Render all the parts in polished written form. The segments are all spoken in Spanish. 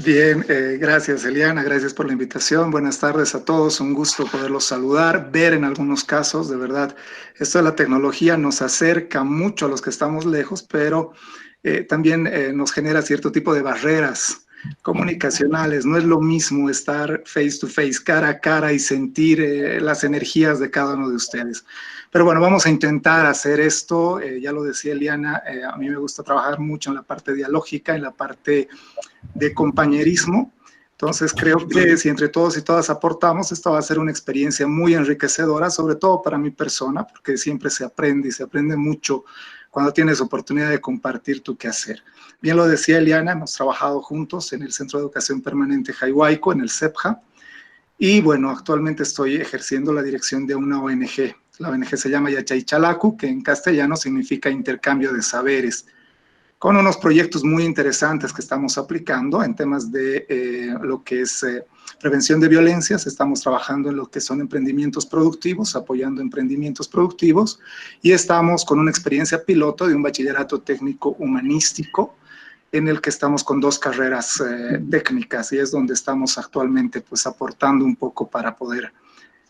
Bien, gracias Eliana, gracias por la invitación. Buenas tardes a todos, un gusto poderlos saludar, ver en algunos casos, de verdad, esto de la tecnología nos acerca mucho a los que estamos lejos, pero también nos genera cierto tipo de barreras comunicacionales. No es lo mismo estar face to face, cara a cara y sentir las energías de cada uno de ustedes. Pero bueno, vamos a intentar hacer esto. Ya lo decía Eliana, a mí me gusta trabajar mucho en la parte dialógica, en la parte de compañerismo. Entonces creo que si entre todos y todas aportamos, esta va a ser una experiencia muy enriquecedora, sobre todo para mi persona, porque siempre se aprende y se aprende mucho cuando tienes oportunidad de compartir tu quehacer. Bien lo decía Eliana, hemos trabajado juntos en el Centro de Educación Permanente Jaihuaico, en el CEPJA, y bueno, actualmente estoy ejerciendo la dirección de una ONG. La ONG se llama Yachay Chalacu, que en castellano significa intercambio de saberes, con unos proyectos muy interesantes que estamos aplicando en temas de lo que es prevención de violencias. Estamos trabajando en lo que son emprendimientos productivos, apoyando emprendimientos productivos, y estamos con una experiencia piloto de un bachillerato técnico humanístico en el que estamos con dos carreras técnicas, y es donde estamos actualmente pues aportando un poco para poder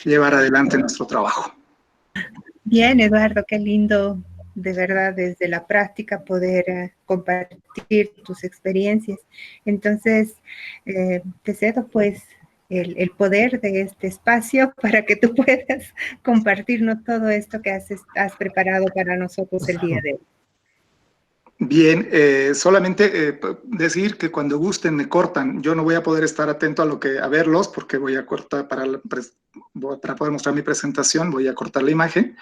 llevar adelante nuestro trabajo. Bien, Eduardo, qué lindo, de verdad, desde la práctica poder compartir tus experiencias. Entonces, te cedo pues el poder de este espacio para que tú puedas compartirnos todo esto que has preparado para nosotros el día de hoy. Bien, solamente decir que cuando gusten me cortan. Yo no voy a poder estar atento a verlos porque voy a cortar para poder mostrar mi presentación, voy a cortar la imagen,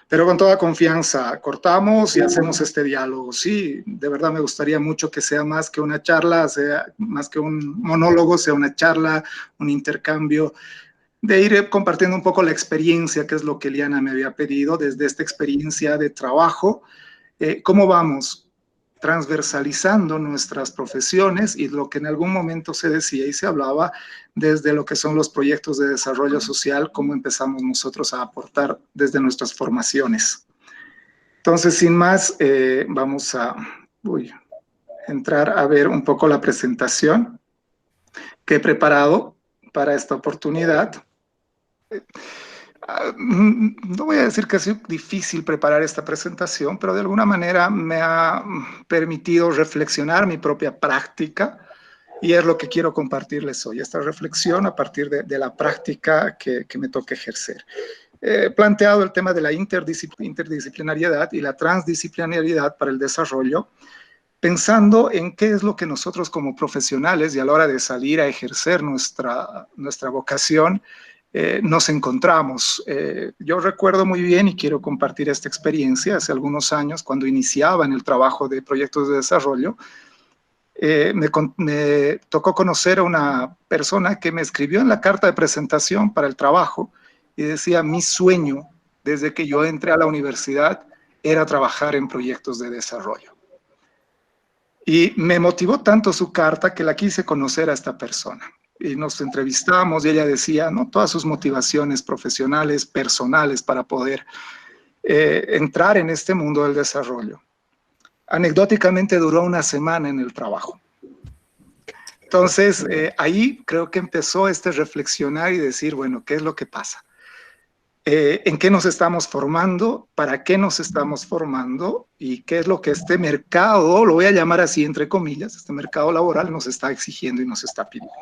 pero con toda confianza cortamos y hacemos este diálogo. Sí, de verdad me gustaría mucho que sea más que una charla, sea más que un monólogo, sea una charla, un intercambio, de ir compartiendo un poco la experiencia, que es lo que Eliana me había pedido, desde esta experiencia de trabajo. ¿Cómo vamos transversalizando nuestras profesiones? Y lo que en algún momento se decía y se hablaba desde lo que son los proyectos de desarrollo social, cómo empezamos nosotros a aportar desde nuestras formaciones. Entonces, sin más, vamos a entrar a ver un poco la presentación que he preparado para esta oportunidad. No voy a decir que ha sido difícil preparar esta presentación, pero de alguna manera me ha permitido reflexionar mi propia práctica, y es lo que quiero compartirles hoy, esta reflexión a partir de la práctica que me toca ejercer. He planteado el tema de la interdisciplinariedad y la transdisciplinariedad para el desarrollo, pensando en qué es lo que nosotros como profesionales y a la hora de salir a ejercer nuestra vocación, nos encontramos. Yo recuerdo muy bien y quiero compartir esta experiencia hace algunos años cuando iniciaba en el trabajo de proyectos de desarrollo. Me tocó conocer a una persona que me escribió en la carta de presentación para el trabajo y decía: mi sueño desde que yo entré a la universidad era trabajar en proyectos de desarrollo. Y me motivó tanto su carta que la quise conocer a esta persona. Y nos entrevistamos y ella decía, ¿no?, todas sus motivaciones profesionales, personales para poder entrar en este mundo del desarrollo. Anecdóticamente duró una semana en el trabajo. Entonces, ahí creo que empezó este reflexionar y decir, bueno, ¿qué es lo que pasa? ¿En qué nos estamos formando? ¿Para qué nos estamos formando? ¿Y qué es lo que este mercado, lo voy a llamar así entre comillas, este mercado laboral nos está exigiendo y nos está pidiendo?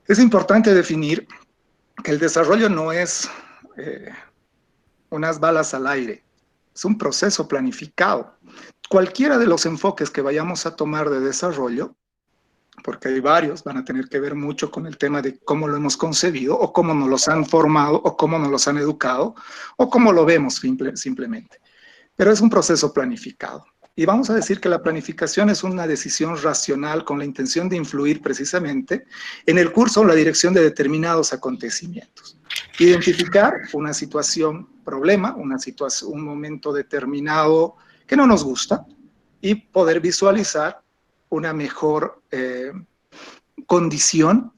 Es importante definir que el desarrollo no es unas balas al aire, es un proceso planificado. Cualquiera de los enfoques que vayamos a tomar de desarrollo, porque hay varios, van a tener que ver mucho con el tema de cómo lo hemos concebido, o cómo nos los han formado, o cómo nos los han educado, o cómo lo vemos simplemente. Pero es un proceso planificado. Y vamos a decir que la planificación es una decisión racional con la intención de influir precisamente en el curso o la dirección de determinados acontecimientos. Identificar una situación, problema, un momento determinado que no nos gusta, y poder visualizar una mejor condición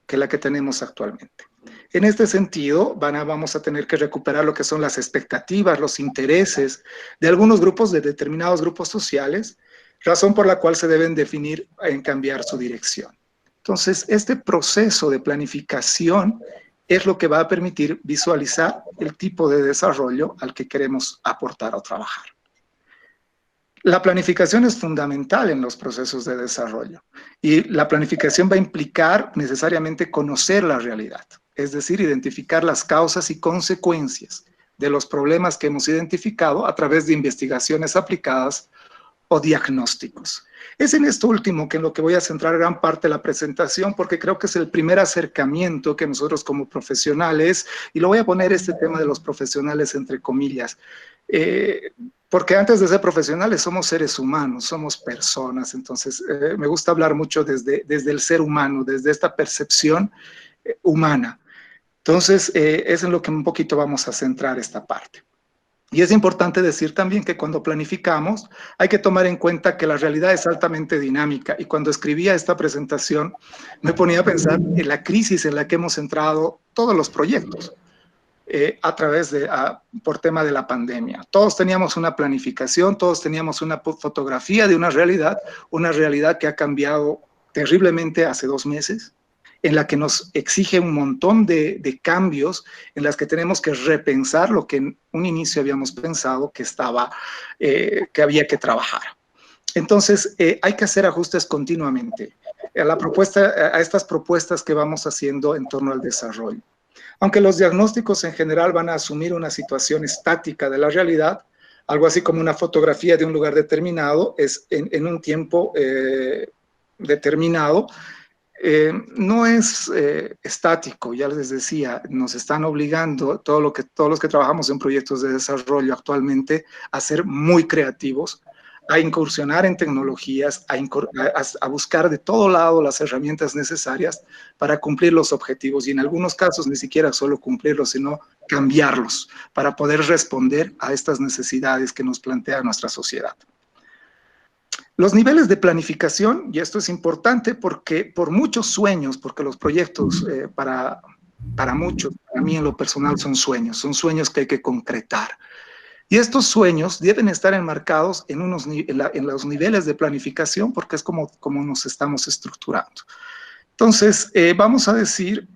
que la que tenemos actualmente. En este sentido, vamos a tener que recuperar lo que son las expectativas, los intereses de algunos grupos, de determinados grupos sociales, razón por la cual se deben definir en cambiar su dirección. Entonces, este proceso de planificación es lo que va a permitir visualizar el tipo de desarrollo al que queremos aportar o trabajar. La planificación es fundamental en los procesos de desarrollo y la planificación va a implicar necesariamente conocer la realidad, es decir, identificar las causas y consecuencias de los problemas que hemos identificado a través de investigaciones aplicadas o diagnósticos. Es en esto último que en lo que voy a centrar gran parte de la presentación, porque creo que es el primer acercamiento que nosotros como profesionales, y lo voy a poner este tema de los profesionales entre comillas, porque antes de ser profesionales somos seres humanos, somos personas, entonces me gusta hablar mucho desde el ser humano, desde esta percepción humana. Entonces, es en lo que un poquito vamos a centrar esta parte. Y es importante decir también que cuando planificamos hay que tomar en cuenta que la realidad es altamente dinámica y cuando escribía esta presentación me ponía a pensar en la crisis en la que hemos entrado todos los proyectos por tema de la pandemia. Todos teníamos una planificación, todos teníamos una fotografía de una realidad que ha cambiado terriblemente hace 2 meses, en la que nos exige un montón de cambios, en las que tenemos que repensar lo que en un inicio habíamos pensado que había que trabajar. Entonces, hay que hacer ajustes continuamente a estas propuestas que vamos haciendo en torno al desarrollo. Aunque los diagnósticos en general van a asumir una situación estática de la realidad, algo así como una fotografía de un lugar determinado, es en un tiempo determinado, no es estático, ya les decía, nos están obligando, todos los que trabajamos en proyectos de desarrollo actualmente, a ser muy creativos, a incursionar en tecnologías, a buscar de todo lado las herramientas necesarias para cumplir los objetivos y en algunos casos ni siquiera solo cumplirlos, sino cambiarlos para poder responder a estas necesidades que nos plantea nuestra sociedad. Los niveles de planificación, y esto es importante porque por muchos sueños, porque los proyectos para muchos, para mí en lo personal son sueños que hay que concretar. Y estos sueños deben estar enmarcados en los niveles de planificación porque es como nos estamos estructurando. Entonces, vamos a decir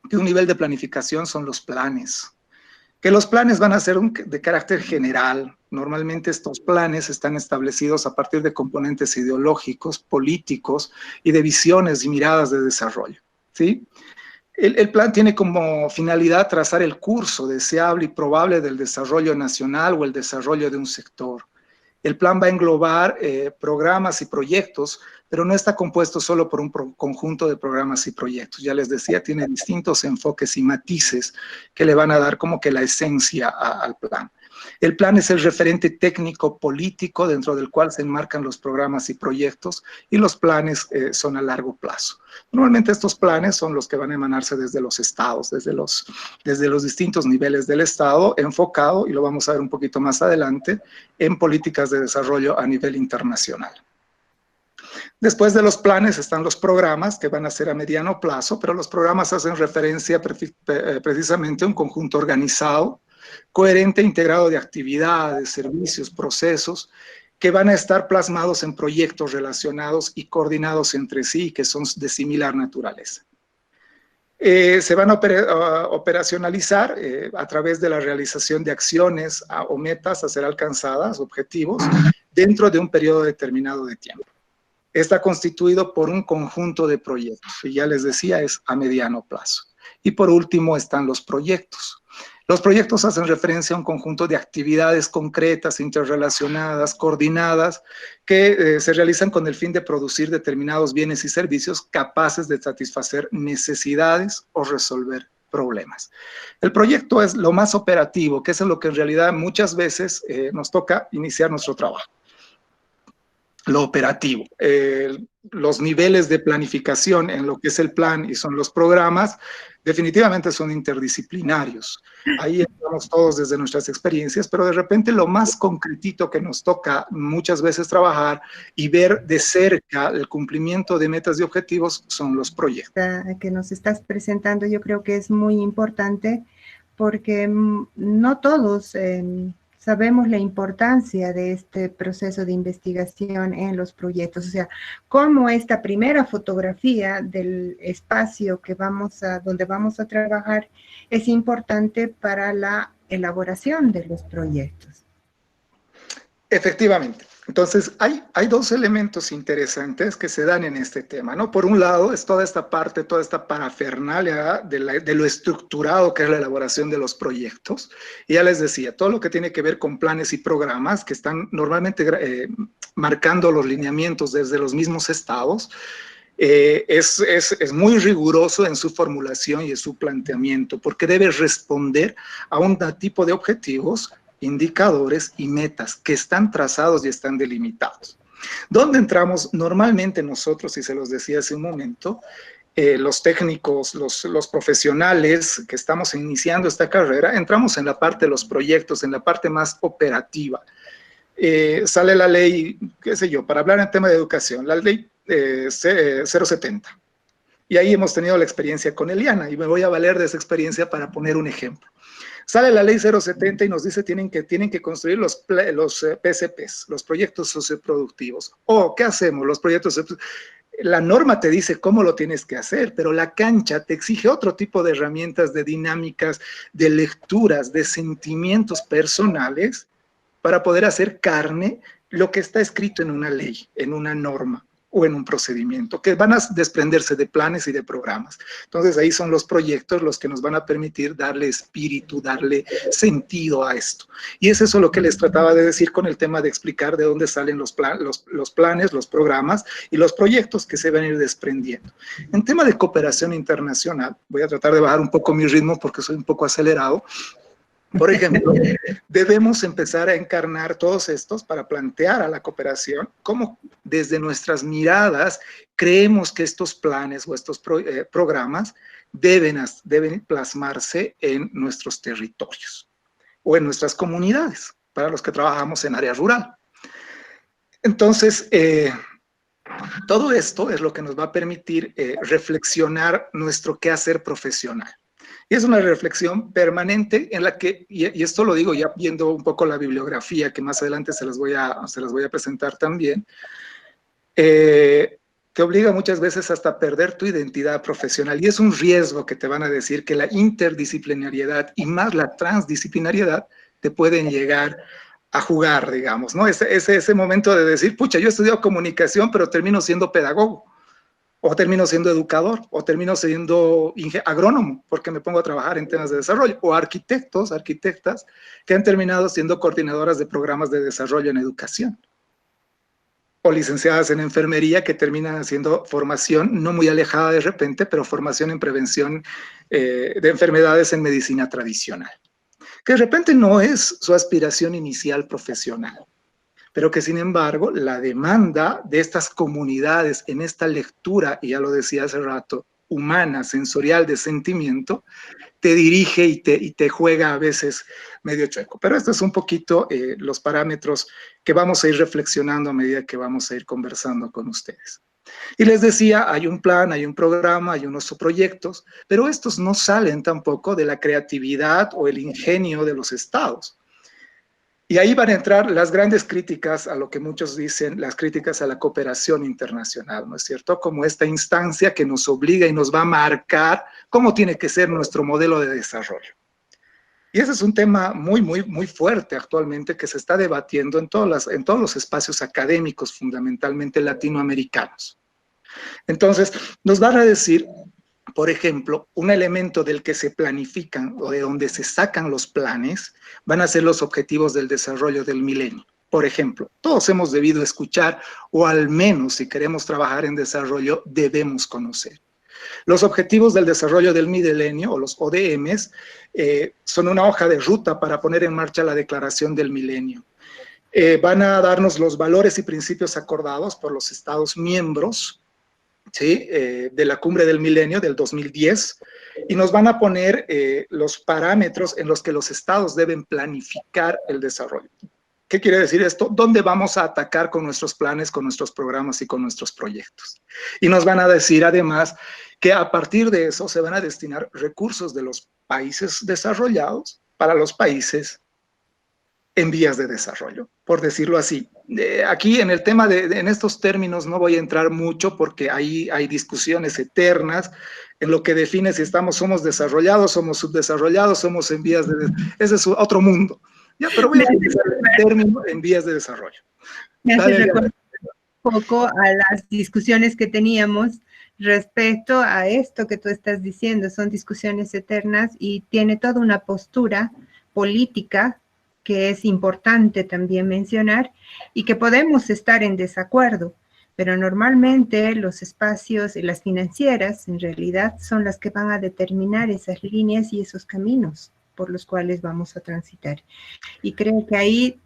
que un nivel de planificación son los planes, que los planes van a ser de carácter general. Normalmente estos planes están establecidos a partir de componentes ideológicos, políticos y de visiones y miradas de desarrollo, ¿sí? El plan tiene como finalidad trazar el curso deseable y probable del desarrollo nacional o el desarrollo de un sector. El plan va a englobar programas y proyectos, pero no está compuesto solo por un conjunto de programas y proyectos. Ya les decía, tiene distintos enfoques y matices que le van a dar como que la esencia al plan. El plan es el referente técnico político dentro del cual se enmarcan los programas y proyectos y los planes son a largo plazo. Normalmente estos planes son los que van a emanarse desde los estados, desde los distintos niveles del estado, enfocado, y lo vamos a ver un poquito más adelante, en políticas de desarrollo a nivel internacional. Después de los planes están los programas que van a ser a mediano plazo, pero los programas hacen referencia precisamente a un conjunto organizado, coherente e integrado de actividades, servicios, procesos, que van a estar plasmados en proyectos relacionados y coordinados entre sí, que son de similar naturaleza. Se van a operacionalizar a través de la realización de acciones o metas a ser alcanzadas, objetivos, dentro de un periodo determinado de tiempo. Está constituido por un conjunto de proyectos, y ya les decía, es a mediano plazo. Y por último están los proyectos. Los proyectos hacen referencia a un conjunto de actividades concretas, interrelacionadas, coordinadas, que se realizan con el fin de producir determinados bienes y servicios capaces de satisfacer necesidades o resolver problemas. El proyecto es lo más operativo, que es en lo que en realidad muchas veces nos toca iniciar nuestro trabajo. Lo operativo, los niveles de planificación en lo que es el plan y son los programas, definitivamente son interdisciplinarios. Ahí estamos todos desde nuestras experiencias, pero de repente lo más concretito que nos toca muchas veces trabajar y ver de cerca el cumplimiento de metas y objetivos son los proyectos. Que nos estás presentando, yo creo que es muy importante porque no todos sabemos la importancia de este proceso de investigación en los proyectos, o sea, cómo esta primera fotografía del espacio donde vamos a trabajar es importante para la elaboración de los proyectos. Efectivamente. Entonces, hay dos elementos interesantes que se dan en este tema, ¿no? Por un lado, es toda esta parte, toda esta parafernalia de lo estructurado que es la elaboración de los proyectos. Y ya les decía, todo lo que tiene que ver con planes y programas que están normalmente marcando los lineamientos desde los mismos estados, es muy riguroso en su formulación y en su planteamiento, porque debe responder a un tipo de objetivos, indicadores y metas que están trazados y están delimitados. ¿Dónde entramos normalmente nosotros? Y se los decía hace un momento, los técnicos, los profesionales que estamos iniciando esta carrera, entramos en la parte de los proyectos, en la parte más operativa. Sale la ley, qué sé yo, para hablar en tema de educación, la ley 070. Y ahí hemos tenido la experiencia con Eliana, y me voy a valer de esa experiencia para poner un ejemplo. Sale la ley 070 y nos dice tienen que construir los PSPs, los proyectos socioproductivos. ¿O qué hacemos? Los proyectos, la norma te dice cómo lo tienes que hacer, pero la cancha te exige otro tipo de herramientas, de dinámicas, de lecturas, de sentimientos personales para poder hacer carne lo que está escrito en una ley, en una norma o en un procedimiento, que van a desprenderse de planes y de programas. Entonces ahí son los proyectos los que nos van a permitir darle espíritu, darle sentido a esto. Y es eso lo que les trataba de decir con el tema de explicar de dónde salen los planes, los programas y los proyectos que se van a ir desprendiendo. En tema de cooperación internacional, voy a tratar de bajar un poco mi ritmo porque soy un poco acelerado. Por ejemplo, debemos empezar a encarnar todos estos para plantear a la cooperación cómo desde nuestras miradas creemos que estos planes o estos programas deben plasmarse en nuestros territorios o en nuestras comunidades, para los que trabajamos en área rural. Entonces, todo esto es lo que nos va a permitir reflexionar nuestro quehacer profesional. Y es una reflexión permanente en la que, y esto lo digo ya viendo un poco la bibliografía, que más adelante se las voy a presentar también, te obliga muchas veces hasta a perder tu identidad profesional. Y es un riesgo que te van a decir que la interdisciplinariedad y más la transdisciplinariedad te pueden llegar a jugar, digamos, ¿no? Ese momento de decir, pucha, yo he estudiado comunicación, pero termino siendo pedagogo. O termino siendo educador, o termino siendo agrónomo, porque me pongo a trabajar en temas de desarrollo, o arquitectos, arquitectas, que han terminado siendo coordinadoras de programas de desarrollo en educación, o licenciadas en enfermería que terminan haciendo formación, no muy alejada de repente, pero formación en prevención de enfermedades en medicina tradicional, que de repente no es su aspiración inicial profesional, pero que sin embargo la demanda de estas comunidades en esta lectura, y ya lo decía hace rato, humana, sensorial, de sentimiento, te dirige y te juega a veces medio chueco. Pero estos son un poquito los parámetros que vamos a ir reflexionando a medida que vamos a ir conversando con ustedes. Y les decía, hay un plan, hay un programa, hay unos proyectos, pero estos no salen tampoco de la creatividad o el ingenio de los estados. Y ahí van a entrar las grandes críticas a lo que muchos dicen, las críticas a la cooperación internacional, ¿no es cierto? Como esta instancia que nos obliga y nos va a marcar cómo tiene que ser nuestro modelo de desarrollo. Y ese es un tema muy, muy, muy fuerte actualmente que se está debatiendo en todos los espacios académicos, fundamentalmente latinoamericanos. Entonces, nos van a decir, por ejemplo, un elemento del que se planifican o de donde se sacan los planes van a ser los objetivos del desarrollo del milenio. Por ejemplo, todos hemos debido escuchar, o al menos si queremos trabajar en desarrollo, debemos conocer. Los objetivos del desarrollo del milenio, o los ODMs, son una hoja de ruta para poner en marcha la declaración del milenio. Van a darnos los valores y principios acordados por los Estados miembros, ¿sí? De la Cumbre del Milenio del 2010, y nos van a poner los parámetros en los que los estados deben planificar el desarrollo. ¿Qué quiere decir esto? ¿Dónde vamos a atacar con nuestros planes, con nuestros programas y con nuestros proyectos? Y nos van a decir además que a partir de eso se van a destinar recursos de los países desarrollados para los países en vías de desarrollo, por decirlo así. Aquí en el tema en estos términos no voy a entrar mucho porque ahí hay discusiones eternas en lo que define si somos desarrollados, somos subdesarrollados, somos en vías de desarrollo. Ese es otro mundo. Ya, pero voy a utilizar el término en vías de desarrollo. Me hace recordar un poco a las discusiones que teníamos respecto a esto que tú estás diciendo. Son discusiones eternas y tiene toda una postura política que es importante también mencionar y que podemos estar en desacuerdo, pero normalmente los espacios y las financieras en realidad son las que van a determinar esas líneas y esos caminos por los cuales vamos a transitar. Y creo que ahí,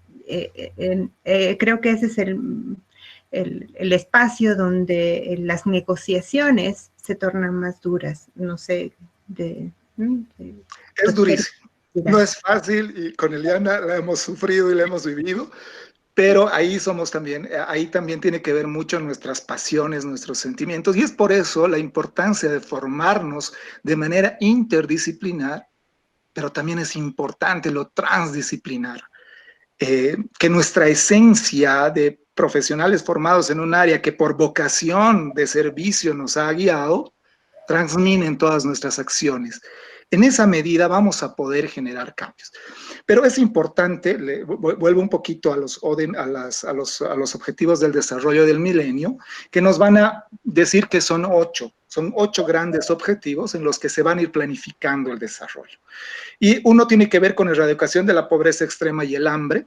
creo que ese es el espacio donde las negociaciones se tornan más duras. No sé, es durísimo. No es fácil y con Eliana la hemos sufrido y la hemos vivido, pero ahí también tiene que ver mucho nuestras pasiones, nuestros sentimientos, y es por eso la importancia de formarnos de manera interdisciplinar, pero también es importante lo transdisciplinar, que nuestra esencia de profesionales formados en un área que por vocación de servicio nos ha guiado, transminen todas nuestras acciones. En esa medida vamos a poder generar cambios. Pero es importante, vuelvo un poquito a los objetivos del desarrollo del milenio, que nos van a decir que son 8 grandes objetivos en los que se van a ir planificando el desarrollo. Y uno tiene que ver con la erradicación de la pobreza extrema y el hambre,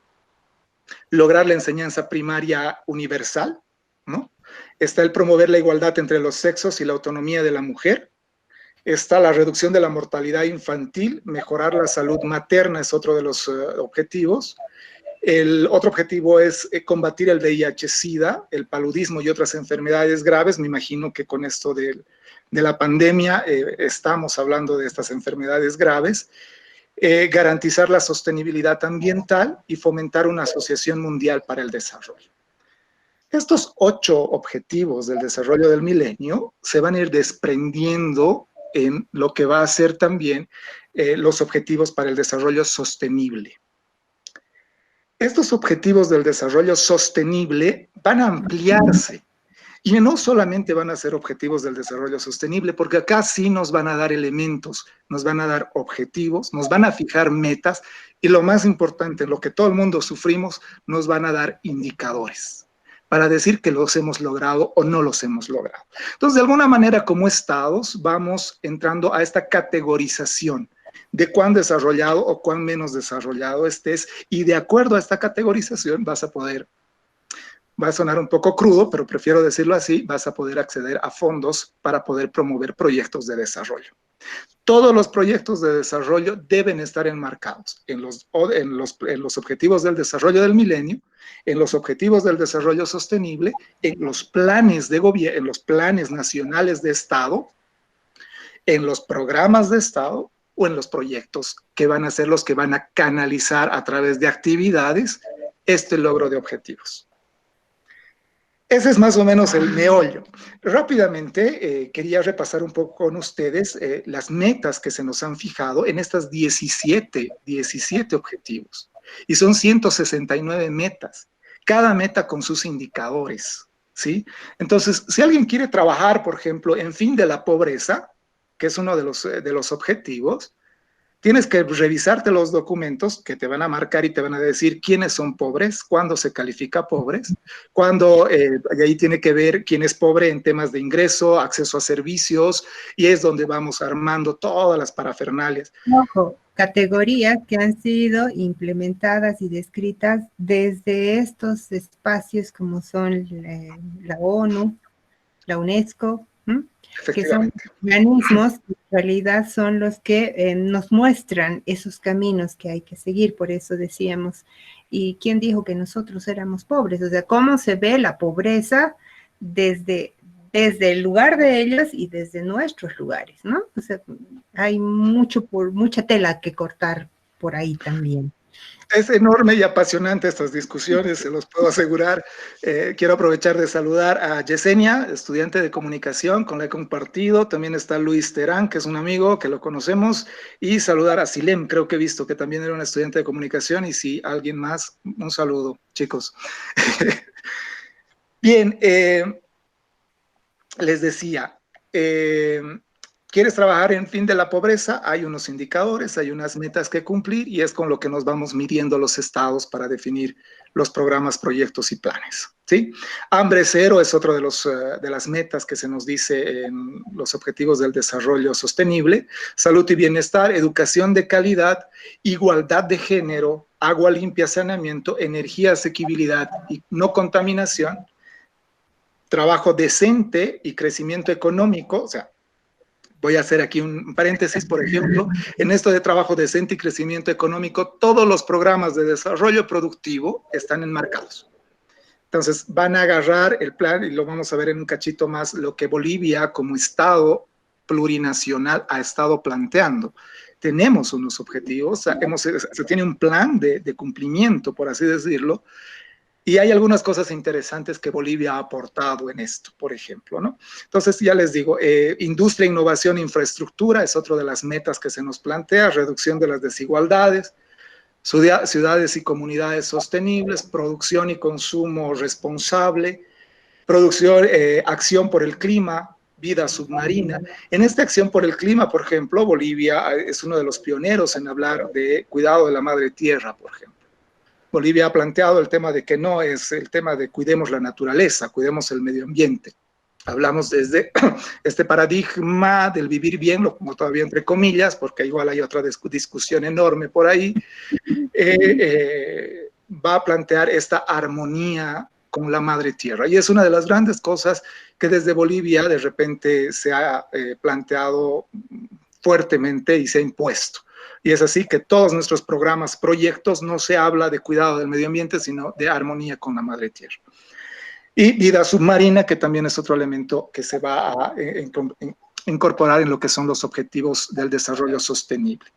lograr la enseñanza primaria universal, ¿no? Está el promover la igualdad entre los sexos y la autonomía de la mujer. Está la reducción de la mortalidad infantil, mejorar la salud materna es otro de los objetivos. El otro objetivo es combatir el VIH-Sida, el paludismo y otras enfermedades graves. Me imagino que con esto de la pandemia estamos hablando de estas enfermedades graves. Garantizar la sostenibilidad ambiental y fomentar una asociación mundial para el desarrollo. Estos 8 objetivos del desarrollo del milenio se van a ir desprendiendo en lo que va a ser también los objetivos para el desarrollo sostenible. Estos objetivos del desarrollo sostenible van a ampliarse y no solamente van a ser objetivos del desarrollo sostenible, porque acá sí nos van a dar elementos, nos van a dar objetivos, nos van a fijar metas y lo más importante, lo que todo el mundo sufrimos, nos van a dar indicadores para decir que los hemos logrado o no los hemos logrado. Entonces, de alguna manera, como estados, vamos entrando a esta categorización de cuán desarrollado o cuán menos desarrollado estés, y de acuerdo a esta categorización vas a poder, va a sonar un poco crudo, pero prefiero decirlo así, vas a poder acceder a fondos para poder promover proyectos de desarrollo. Todos los proyectos de desarrollo deben estar enmarcados en los objetivos del desarrollo del milenio, en los objetivos del desarrollo sostenible, en los planes de gobierno, en los planes nacionales de Estado, en los programas de Estado o en los proyectos que van a ser los que van a canalizar a través de actividades este logro de objetivos. Ese es más o menos el meollo. Rápidamente quería repasar un poco con ustedes las metas que se nos han fijado en estas 17 objetivos. Y son 169 metas, cada meta con sus indicadores, ¿sí? Entonces, si alguien quiere trabajar, por ejemplo, en fin de la pobreza, que es uno de los objetivos, tienes que revisarte los documentos que te van a marcar y te van a decir quiénes son pobres, cuándo se califica pobres, cuándo, y ahí tiene que ver quién es pobre en temas de ingreso, acceso a servicios, y es donde vamos armando todas las parafernalias. Ojo, categorías que han sido implementadas y descritas desde estos espacios como son la ONU, la UNESCO, que son organismos que en realidad son los que nos muestran esos caminos que hay que seguir. Por eso decíamos, ¿y quién dijo que nosotros éramos pobres? O sea, ¿cómo se ve la pobreza desde el lugar de ellos y desde nuestros lugares, ¿no? O sea, hay mucha tela que cortar por ahí también. Es enorme y apasionante estas discusiones, se los puedo asegurar. Quiero aprovechar de saludar a Yesenia, estudiante de comunicación con la que he compartido. También está Luis Terán, que es un amigo que lo conocemos. Y saludar a Silem, creo que he visto que también era un estudiante de comunicación. Y si alguien más, un saludo, chicos. Bien, les decía, ¿quieres trabajar en fin de la pobreza? Hay unos indicadores, hay unas metas que cumplir y es con lo que nos vamos midiendo los estados para definir los programas, proyectos y planes. ¿Sí? Hambre cero es otro de las metas que se nos dice en los objetivos del desarrollo sostenible. Salud y bienestar, educación de calidad, igualdad de género, agua limpia, saneamiento, energía, asequibilidad y no contaminación, trabajo decente y crecimiento económico. O sea, voy a hacer aquí un paréntesis, por ejemplo, en esto de trabajo decente y crecimiento económico, todos los programas de desarrollo productivo están enmarcados. Entonces, van a agarrar el plan, y lo vamos a ver en un cachito más, lo que Bolivia como Estado plurinacional ha estado planteando. Tenemos unos objetivos, se tiene un plan de cumplimiento, por así decirlo, y hay algunas cosas interesantes que Bolivia ha aportado en esto, por ejemplo, ¿no? Entonces, ya les digo, industria, innovación, infraestructura es otra de las metas que se nos plantea, reducción de las desigualdades, ciudades y comunidades sostenibles, producción y consumo responsable, producción, acción por el clima, vida submarina. En esta acción por el clima, por ejemplo, Bolivia es uno de los pioneros en hablar de cuidado de la madre tierra, por ejemplo. Bolivia ha planteado el tema de que no es el tema de cuidemos la naturaleza, cuidemos el medio ambiente. Hablamos desde este paradigma del vivir bien, lo pongo todavía entre comillas, porque igual hay otra discusión enorme por ahí, va a plantear esta armonía con la madre tierra. Y es una de las grandes cosas que desde Bolivia de repente se ha planteado fuertemente y se ha impuesto. Y es así que todos nuestros programas, proyectos, no se habla de cuidado del medio ambiente, sino de armonía con la madre tierra. Y vida submarina, que también es otro elemento que se va a incorporar en lo que son los objetivos del desarrollo sostenible.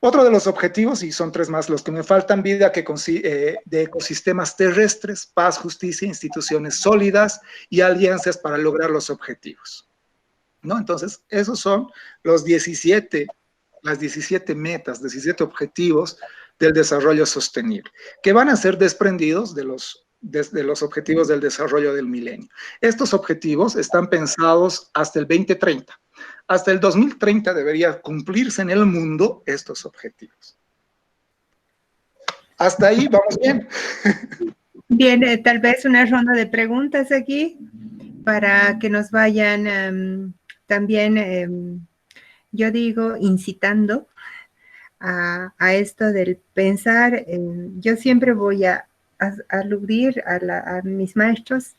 Otro de los objetivos, y son tres más los que me faltan, vida de ecosistemas terrestres, paz, justicia, instituciones sólidas y alianzas para lograr los objetivos. ¿No? Entonces, esos son las 17 metas, 17 objetivos del desarrollo sostenible, que van a ser desprendidos de los objetivos del desarrollo del milenio. Estos objetivos están pensados hasta el 2030. Hasta el 2030 debería cumplirse en el mundo estos objetivos. Hasta ahí vamos bien. Bien, tal vez una ronda de preguntas aquí para que nos vayan también, yo digo, incitando a esto del pensar. Yo siempre voy a aludir a mis maestros,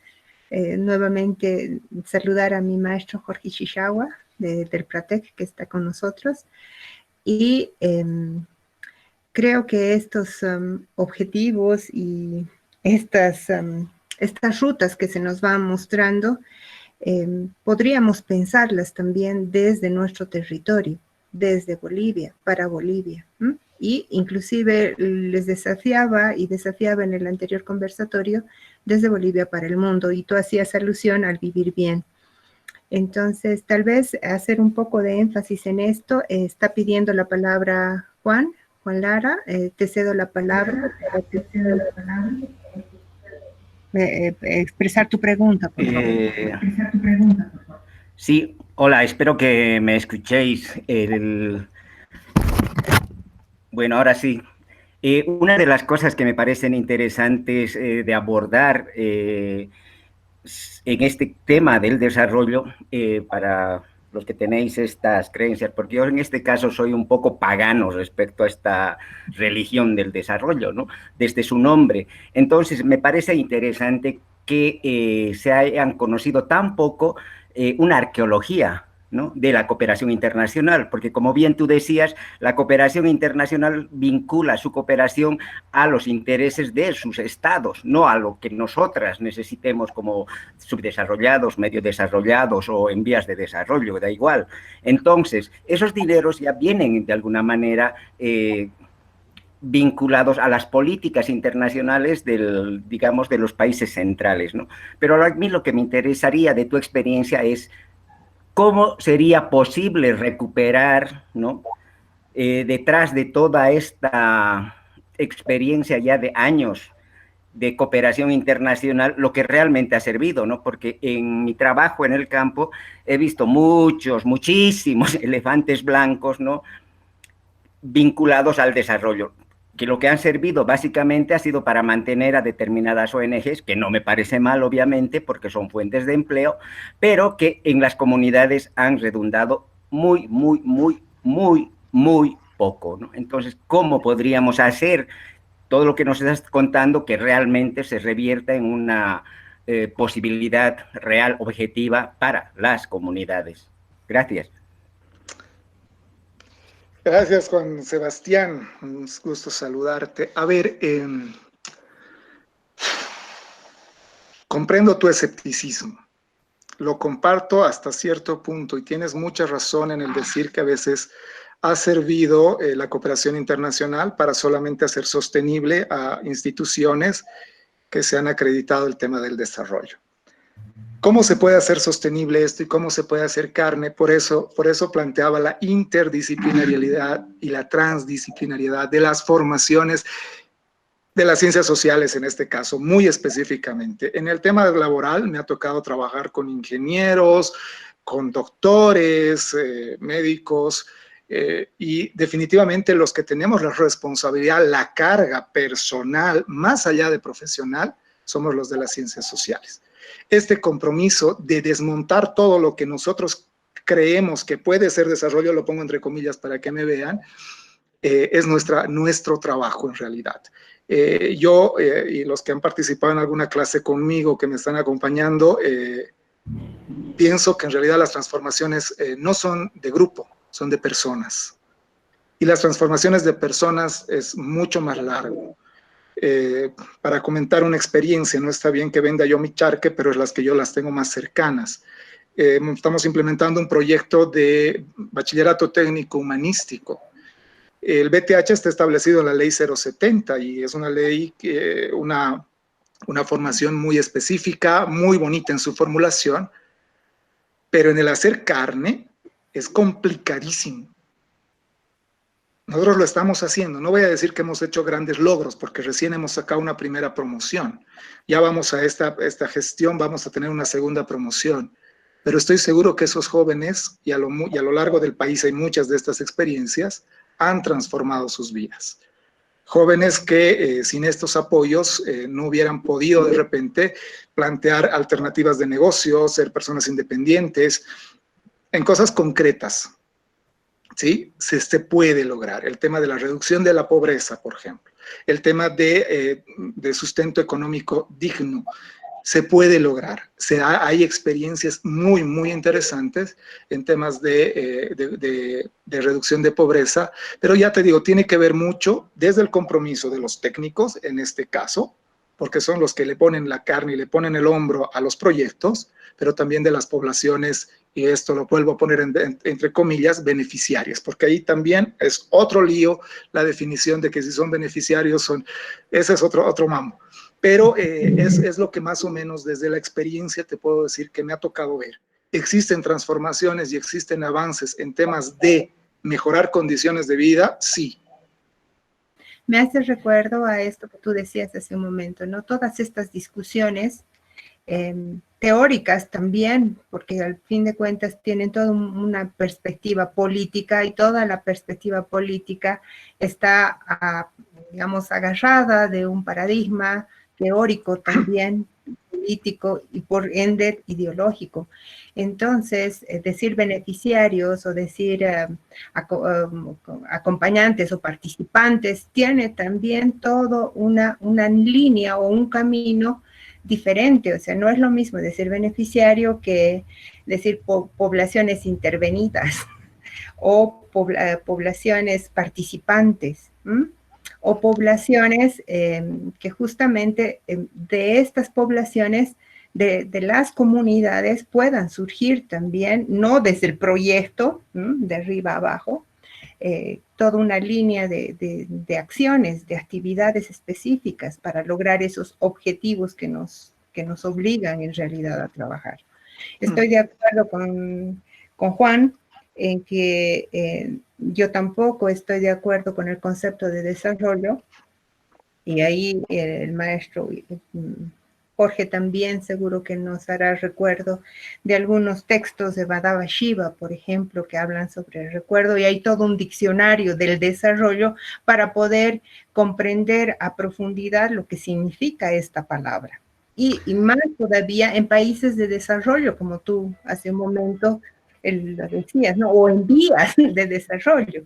nuevamente saludar a mi maestro Jorge Shishawa del Pratec, que está con nosotros, y creo que estos objetivos y estas rutas que se nos van mostrando, podríamos pensarlas también desde nuestro territorio, desde Bolivia, para Bolivia. Y inclusive les desafiaba en el anterior conversatorio, desde Bolivia para el mundo, y tú hacías alusión al vivir bien. Entonces, tal vez hacer un poco de énfasis en esto. Está pidiendo la palabra Juan Lara, te cedo la palabra. Expresar tu pregunta, por favor. Sí, hola, espero que me escuchéis. Bueno, ahora sí. Una de las cosas que me parecen interesantes de abordar en este tema del desarrollo, para los que tenéis estas creencias, porque yo en este caso soy un poco pagano respecto a esta religión del desarrollo, ¿no? Desde su nombre. Entonces, me parece interesante que se hayan conocido tan poco una arqueología, ¿no?, de la cooperación internacional, porque como bien tú decías, la cooperación internacional vincula su cooperación a los intereses de sus estados, no a lo que nosotras necesitemos como subdesarrollados, medio desarrollados o en vías de desarrollo, da igual. Entonces, esos dineros ya vienen de alguna manera vinculados a las políticas internacionales digamos, de los países centrales, ¿no? Pero a mí lo que me interesaría de tu experiencia es cómo sería posible recuperar, ¿no? Detrás de toda esta experiencia ya de años de cooperación internacional, lo que realmente ha servido, ¿no? Porque en mi trabajo en el campo he visto muchísimos elefantes blancos, ¿no? Vinculados al desarrollo, que lo que han servido básicamente ha sido para mantener a determinadas ONGs, que no me parece mal, obviamente, porque son fuentes de empleo, pero que en las comunidades han redundado muy poco, ¿no? Entonces, ¿cómo podríamos hacer todo lo que nos estás contando que realmente se revierta en una posibilidad real, objetiva para las comunidades? Gracias. Gracias, Juan Sebastián. Un gusto saludarte. A ver, comprendo tu escepticismo. Lo comparto hasta cierto punto y tienes mucha razón en el decir que a veces ha servido la cooperación internacional para solamente hacer sostenible a instituciones que se han acreditado el tema del desarrollo. ¿Cómo se puede hacer sostenible esto y cómo se puede hacer carne? Por eso planteaba la interdisciplinariedad y la transdisciplinariedad de las formaciones de las ciencias sociales en este caso, muy específicamente. En el tema laboral me ha tocado trabajar con ingenieros, con doctores, médicos, y definitivamente los que tenemos la responsabilidad, la carga personal, más allá de profesional, somos los de las ciencias sociales. Este compromiso de desmontar todo lo que nosotros creemos que puede ser desarrollo, lo pongo entre comillas para que me vean, es nuestro trabajo en realidad. Yo y los que han participado en alguna clase conmigo, que me están acompañando, pienso que en realidad las transformaciones no son de grupo, son de personas. Y las transformaciones de personas es mucho más largo. Para comentar una experiencia, no está bien que venda yo mi charque, pero es las que yo las tengo más cercanas. Estamos implementando un proyecto de bachillerato técnico humanístico. El BTH está establecido en la ley 070 y es una ley, una formación muy específica, muy bonita en su formulación, pero en el hacer carne es complicadísimo. Nosotros lo estamos haciendo. No voy a decir que hemos hecho grandes logros, porque recién hemos sacado una primera promoción. Ya vamos a esta gestión, vamos a tener una segunda promoción. Pero estoy seguro que esos jóvenes, y a lo largo del país hay muchas de estas experiencias, han transformado sus vidas. Jóvenes que sin estos apoyos no hubieran podido de repente plantear alternativas de negocio, ser personas independientes, en cosas concretas. ¿Sí? Se puede lograr. El tema de la reducción de la pobreza, por ejemplo. El tema de sustento económico digno. Se puede lograr. Hay experiencias muy, muy interesantes en temas de reducción de pobreza, pero ya te digo, tiene que ver mucho desde el compromiso de los técnicos, en este caso, porque son los que le ponen la carne y le ponen el hombro a los proyectos, pero también de las poblaciones, y esto lo vuelvo a poner entre comillas, beneficiarias, porque ahí también es otro lío la definición de que si son beneficiarios, ese es otro mambo. Pero es lo que más o menos desde la experiencia te puedo decir que me ha tocado ver. ¿Existen transformaciones y existen avances en temas de mejorar condiciones de vida? Sí. Me hace recuerdo a esto que tú decías hace un momento, ¿no? Todas estas discusiones teóricas también, porque al fin de cuentas tienen toda una perspectiva política y toda la perspectiva política está, digamos, agarrada de un paradigma teórico también, político y por ende ideológico. Entonces, decir beneficiarios o decir acompañantes o participantes tiene también todo una línea o un camino diferente, o sea, no es lo mismo decir beneficiario que decir poblaciones intervenidas o poblaciones participantes, o poblaciones que justamente de estas poblaciones, de las comunidades puedan surgir también, no desde el proyecto, de arriba a abajo, toda una línea de acciones, de actividades específicas para lograr esos objetivos que nos obligan en realidad a trabajar. Estoy de acuerdo con Juan en que yo tampoco estoy de acuerdo con el concepto de desarrollo, y ahí el maestro Jorge también seguro que nos hará recuerdo de algunos textos de Bhadava Shiva, por ejemplo, que hablan sobre el recuerdo, y hay todo un diccionario del desarrollo para poder comprender a profundidad lo que significa esta palabra. Y más todavía en países de desarrollo, como tú hace un momento lo decías, ¿no? O en vías de desarrollo.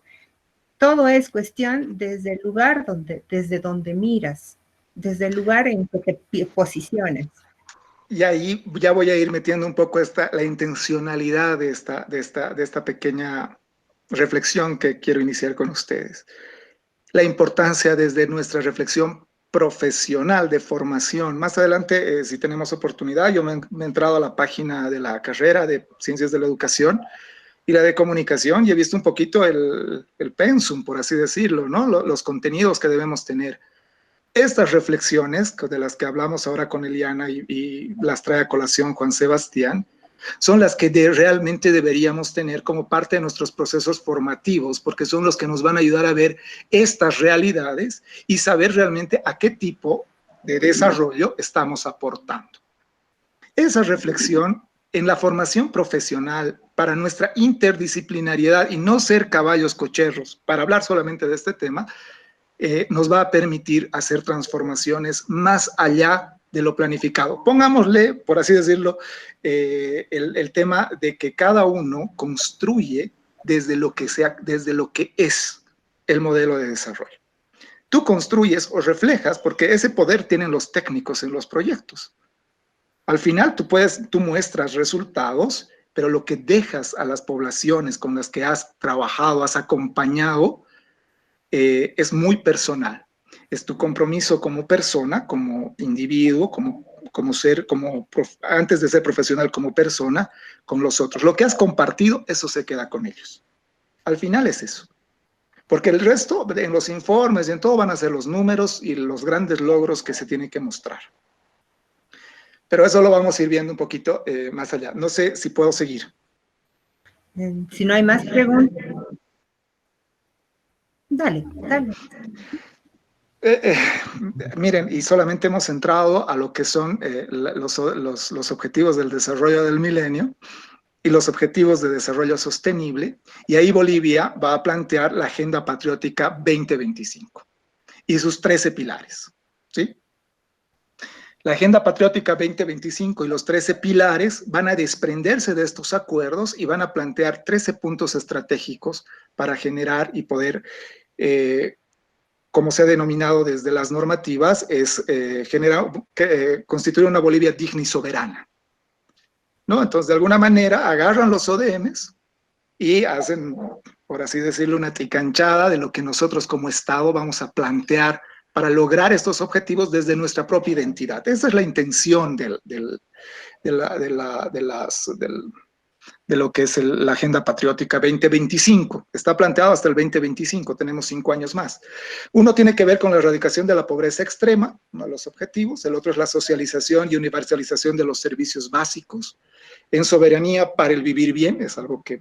Todo es cuestión desde el lugar desde donde miras, desde el lugar en que te posiciones. Y ahí ya voy a ir metiendo un poco la intencionalidad de esta pequeña reflexión que quiero iniciar con ustedes. La importancia desde nuestra reflexión profesional de formación. Más adelante, si tenemos oportunidad, yo me he entrado a la página de la carrera de Ciencias de la Educación y la de Comunicación y he visto un poquito el pensum, por así decirlo, ¿no? Los contenidos que debemos tener. Estas reflexiones de las que hablamos ahora con Eliana y las trae a colación Juan Sebastián, son las que realmente deberíamos tener como parte de nuestros procesos formativos, porque son los que nos van a ayudar a ver estas realidades y saber realmente a qué tipo de desarrollo estamos aportando. Esa reflexión en la formación profesional para nuestra interdisciplinariedad y no ser caballos cocherros para hablar solamente de este tema, nos va a permitir hacer transformaciones más allá de lo planificado. Pongámosle, por así decirlo, el tema de que cada uno construye desde lo que es el modelo de desarrollo. Tú construyes o reflejas, porque ese poder tienen los técnicos en los proyectos. Al final tú muestras resultados, pero lo que dejas a las poblaciones con las que has trabajado, has acompañado, es muy personal. Es tu compromiso como persona, como individuo, antes de ser profesional, como persona, con los otros. Lo que has compartido, eso se queda con ellos. Al final es eso. Porque el resto, en los informes y en todo, van a ser los números y los grandes logros que se tienen que mostrar. Pero eso lo vamos a ir viendo un poquito más allá. No sé si puedo seguir. Si no hay más preguntas. Dale. Miren, y solamente hemos entrado a lo que son los objetivos del desarrollo del milenio y los objetivos de desarrollo sostenible, y ahí Bolivia va a plantear la Agenda Patriótica 2025 y sus 13 pilares, ¿sí? La Agenda Patriótica 2025 y los 13 pilares van a desprenderse de estos acuerdos y van a plantear 13 puntos estratégicos para generar y poder como se ha denominado desde las normativas, es constituir una Bolivia digna y soberana, ¿no? Entonces, de alguna manera, agarran los ODMs y hacen, por así decirlo, una tricanchada de lo que nosotros como Estado vamos a plantear para lograr estos objetivos desde nuestra propia identidad. Esa es la intención de lo que es la Agenda Patriótica 2025. Está planteado hasta el 2025, tenemos 5 años más. Uno tiene que ver con la erradicación de la pobreza extrema, uno de los objetivos. El otro es la socialización y universalización de los servicios básicos. En soberanía para el vivir bien, es algo que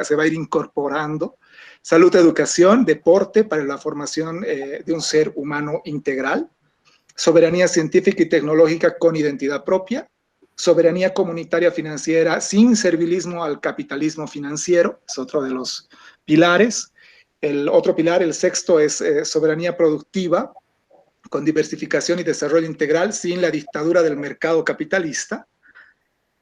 se va a ir incorporando. Salud, educación, deporte para la formación de un ser humano integral. Soberanía científica y tecnológica con identidad propia. Soberanía comunitaria financiera sin servilismo al capitalismo financiero, es otro de los pilares. El otro pilar, el sexto, es soberanía productiva con diversificación y desarrollo integral sin la dictadura del mercado capitalista.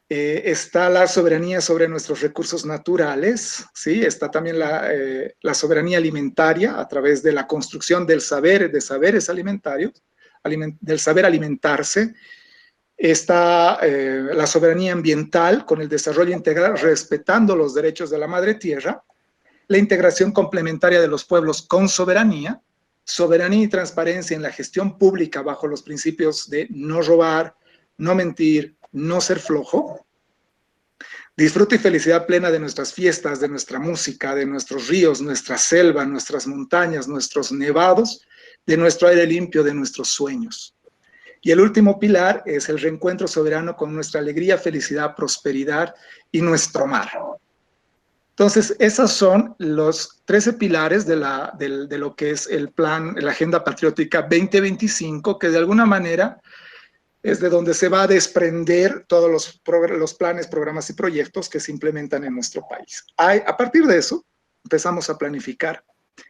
Está la soberanía sobre nuestros recursos naturales, ¿sí? Está también la soberanía alimentaria a través de la construcción del saber, de saberes alimentarios, del saber alimentarse. Está la soberanía ambiental con el desarrollo integral respetando los derechos de la madre tierra, la integración complementaria de los pueblos con soberanía, soberanía y transparencia en la gestión pública bajo los principios de no robar, no mentir, no ser flojo, Disfrute y felicidad plena de nuestras fiestas, de nuestra música, de nuestros ríos, nuestra selva, nuestras montañas, nuestros nevados, de nuestro aire limpio, de nuestros sueños. Y el último pilar es el reencuentro soberano con nuestra alegría, felicidad, prosperidad y nuestro mar. Entonces, esos son los 13 pilares de lo que es el plan, la Agenda Patriótica 2025, que de alguna manera es de donde se va a desprender todos los planes, programas y proyectos que se implementan en nuestro país. A partir de eso, empezamos a planificar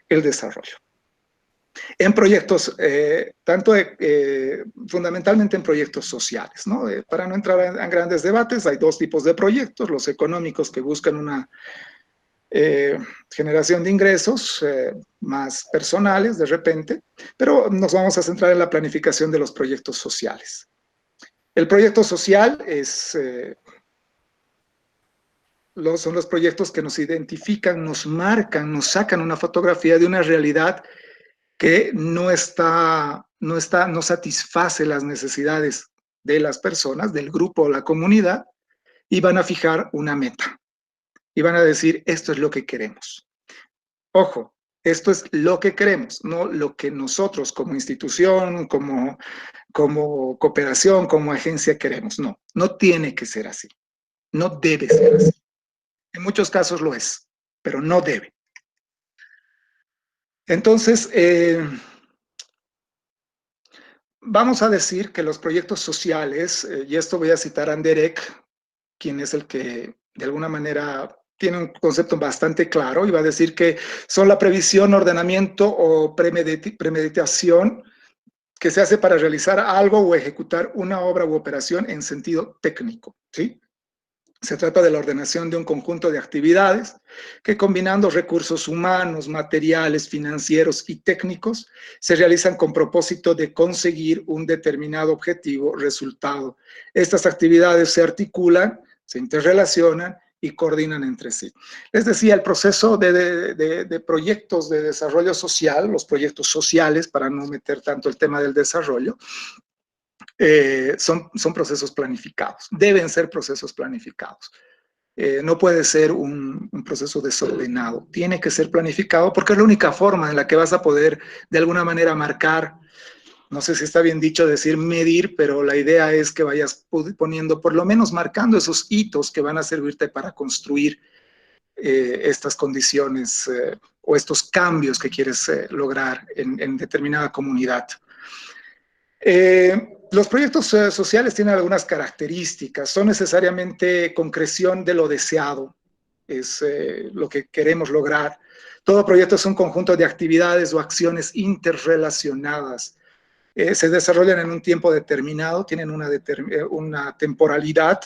el desarrollo. En proyectos, fundamentalmente en proyectos sociales, ¿no? Para no entrar en grandes debates, hay dos tipos de proyectos: los económicos, que buscan una generación de ingresos más personales de repente, pero nos vamos a centrar en la planificación de los proyectos sociales. El proyecto social son los proyectos que nos identifican, nos marcan, nos sacan una fotografía de una realidad que no satisface las necesidades de las personas, del grupo o la comunidad, y van a fijar una meta. Y van a decir, esto es lo que queremos. Ojo, esto es lo que queremos, no lo que nosotros como institución, como cooperación, como agencia queremos. No, no tiene que ser así. No debe ser así. En muchos casos lo es, pero no debe. Entonces, vamos a decir que los proyectos sociales, y esto voy a citar a Anderek, quien es el que de alguna manera tiene un concepto bastante claro, y va a decir que son la previsión, ordenamiento o premeditación que se hace para realizar algo o ejecutar una obra u operación en sentido técnico, ¿sí? Se trata de la ordenación de un conjunto de actividades que, combinando recursos humanos, materiales, financieros y técnicos, se realizan con propósito de conseguir un determinado objetivo, resultado. Estas actividades se articulan, se interrelacionan y coordinan entre sí. Les decía, el proceso de proyectos de desarrollo social, los proyectos sociales, para no meter tanto el tema del desarrollo, son procesos planificados, deben ser procesos planificados. No puede ser un proceso desordenado, tiene que ser planificado, porque es la única forma en la que vas a poder de alguna manera marcar, no sé si está bien dicho decir medir, pero la idea es que vayas poniendo, por lo menos marcando esos hitos que van a servirte para construir estas condiciones o estos cambios que quieres lograr en determinada comunidad. Los proyectos sociales tienen algunas características, son necesariamente concreción de lo deseado, es lo que queremos lograr. Todo proyecto es un conjunto de actividades o acciones interrelacionadas. Se desarrollan en un tiempo determinado, tienen una temporalidad.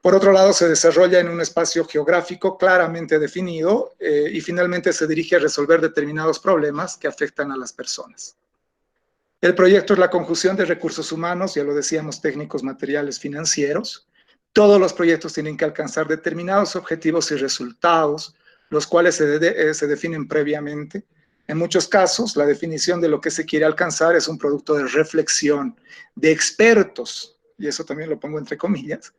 Por otro lado, se desarrolla en un espacio geográfico claramente definido y finalmente se dirige a resolver determinados problemas que afectan a las personas. El proyecto es la conjunción de recursos humanos, ya lo decíamos, técnicos, materiales, financieros. Todos los proyectos tienen que alcanzar determinados objetivos y resultados, los cuales se definen previamente. En muchos casos, la definición de lo que se quiere alcanzar es un producto de reflexión de expertos, y eso también lo pongo entre comillas.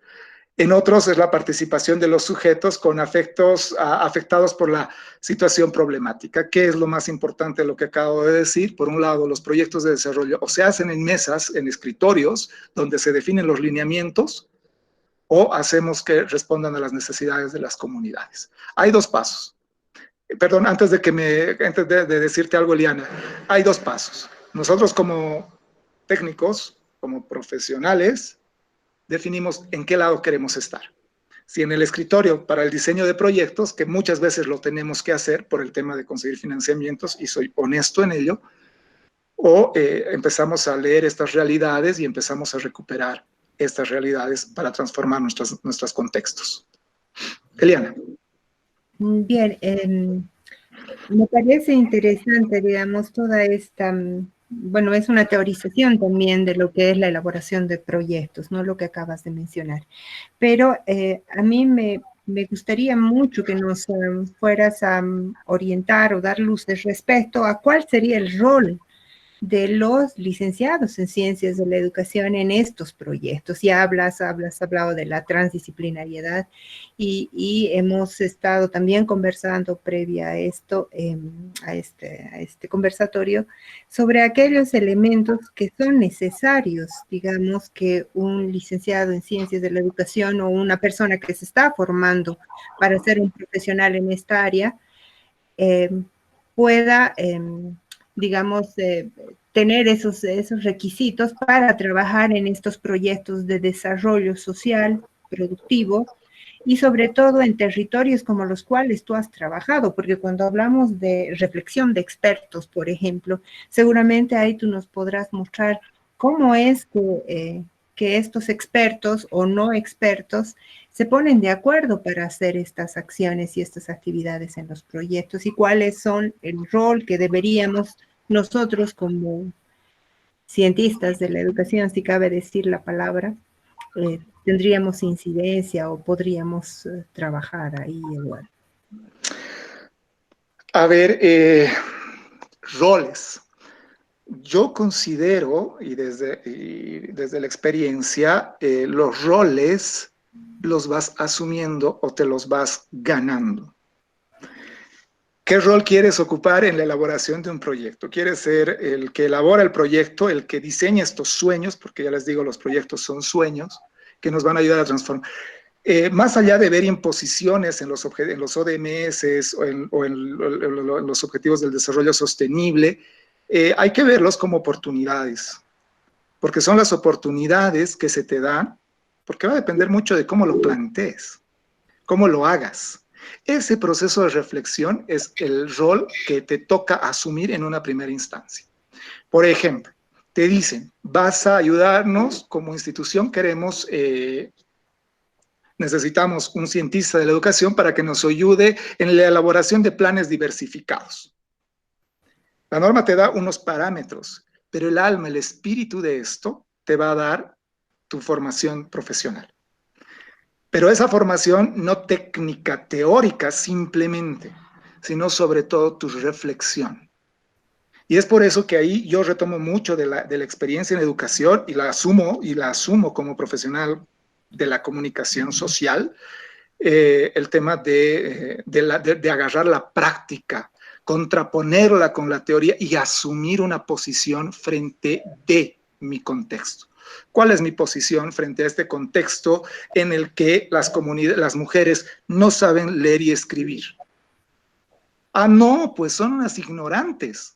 En otros es la participación de los sujetos con afectados por la situación problemática. ¿Qué es lo más importante de lo que acabo de decir? Por un lado, los proyectos de desarrollo o se hacen en mesas, en escritorios, donde se definen los lineamientos, o hacemos que respondan a las necesidades de las comunidades. Hay dos pasos. Perdón, antes de decirte algo, Eliana, hay dos pasos. Nosotros como técnicos, como profesionales, definimos en qué lado queremos estar. Si en el escritorio para el diseño de proyectos, que muchas veces lo tenemos que hacer por el tema de conseguir financiamientos, y soy honesto en ello, o empezamos a leer estas realidades y empezamos a recuperar estas realidades para transformar nuestros contextos. Eliana. Bien, me parece interesante, digamos, toda esta, bueno, es una teorización también de lo que es la elaboración de proyectos, ¿no? Lo que acabas de mencionar. Pero a mí me gustaría mucho que nos fueras a orientar o dar luz de respecto a cuál sería el rol de los licenciados en ciencias de la educación en estos proyectos. Ya has hablado de la transdisciplinariedad y hemos estado también conversando previa a esto, a este conversatorio, sobre aquellos elementos que son necesarios, digamos, que un licenciado en ciencias de la educación o una persona que se está formando para ser un profesional en esta área pueda, digamos, tener esos requisitos para trabajar en estos proyectos de desarrollo social, productivo, y sobre todo en territorios como los cuales tú has trabajado, porque cuando hablamos de reflexión de expertos, por ejemplo, seguramente ahí tú nos podrás mostrar cómo es que estos expertos o no expertos se ponen de acuerdo para hacer estas acciones y estas actividades en los proyectos y cuáles son el rol que deberíamos nosotros como cientistas de la educación, si cabe decir la palabra, tendríamos incidencia o podríamos trabajar ahí, Eduardo. A ver, roles. Yo considero, y desde la experiencia, los roles los vas asumiendo o te los vas ganando. ¿Qué rol quieres ocupar en la elaboración de un proyecto? ¿Quieres ser el que elabora el proyecto, el que diseña estos sueños? Porque ya les digo, los proyectos son sueños que nos van a ayudar a transformar. Más allá de ver imposiciones en los ODMs o en los objetivos del desarrollo sostenible, hay que verlos como oportunidades, porque son las oportunidades que se te dan, porque va a depender mucho de cómo lo plantees, cómo lo hagas. Ese proceso de reflexión es el rol que te toca asumir en una primera instancia. Por ejemplo, te dicen, vas a ayudarnos como institución, necesitamos un cientista de la educación para que nos ayude en la elaboración de planes diversificados. La norma te da unos parámetros, pero el alma, el espíritu de esto te va a dar tu formación profesional. Pero esa formación no técnica, teórica simplemente, sino sobre todo tu reflexión. Y es por eso que ahí yo retomo mucho de la experiencia en educación y la asumo como profesional de la comunicación social, el tema de agarrar la práctica, contraponerla con la teoría y asumir una posición frente de mi contexto. ¿Cuál es mi posición frente a este contexto en el que las mujeres no saben leer y escribir? Ah, no, pues son unas ignorantes.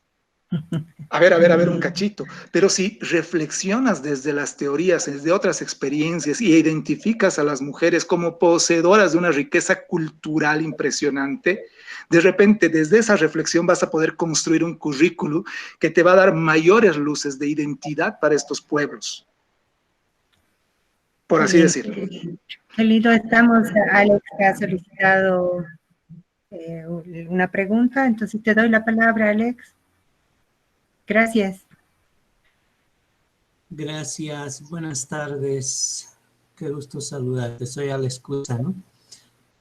A ver, un cachito. Pero si reflexionas desde las teorías, desde otras experiencias y identificas a las mujeres como poseedoras de una riqueza cultural impresionante, de repente desde esa reflexión vas a poder construir un currículum que te va a dar mayores luces de identidad para estos pueblos. Por así decirlo. Qué lindo estamos. Alex ha solicitado una pregunta, entonces te doy la palabra, Alex. Gracias. Gracias, buenas tardes. Qué gusto saludarte. Soy Alex Cusa, ¿no?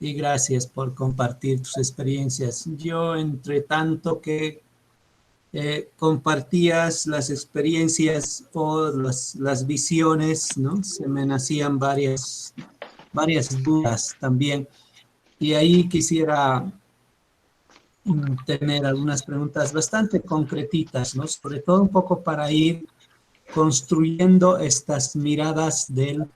Y gracias por compartir tus experiencias. Yo, entre tanto que compartías las experiencias o las visiones, ¿no? Se me nacían varias dudas también. Y ahí quisiera tener algunas preguntas bastante concretitas, ¿no? Sobre todo un poco para ir construyendo estas miradas del,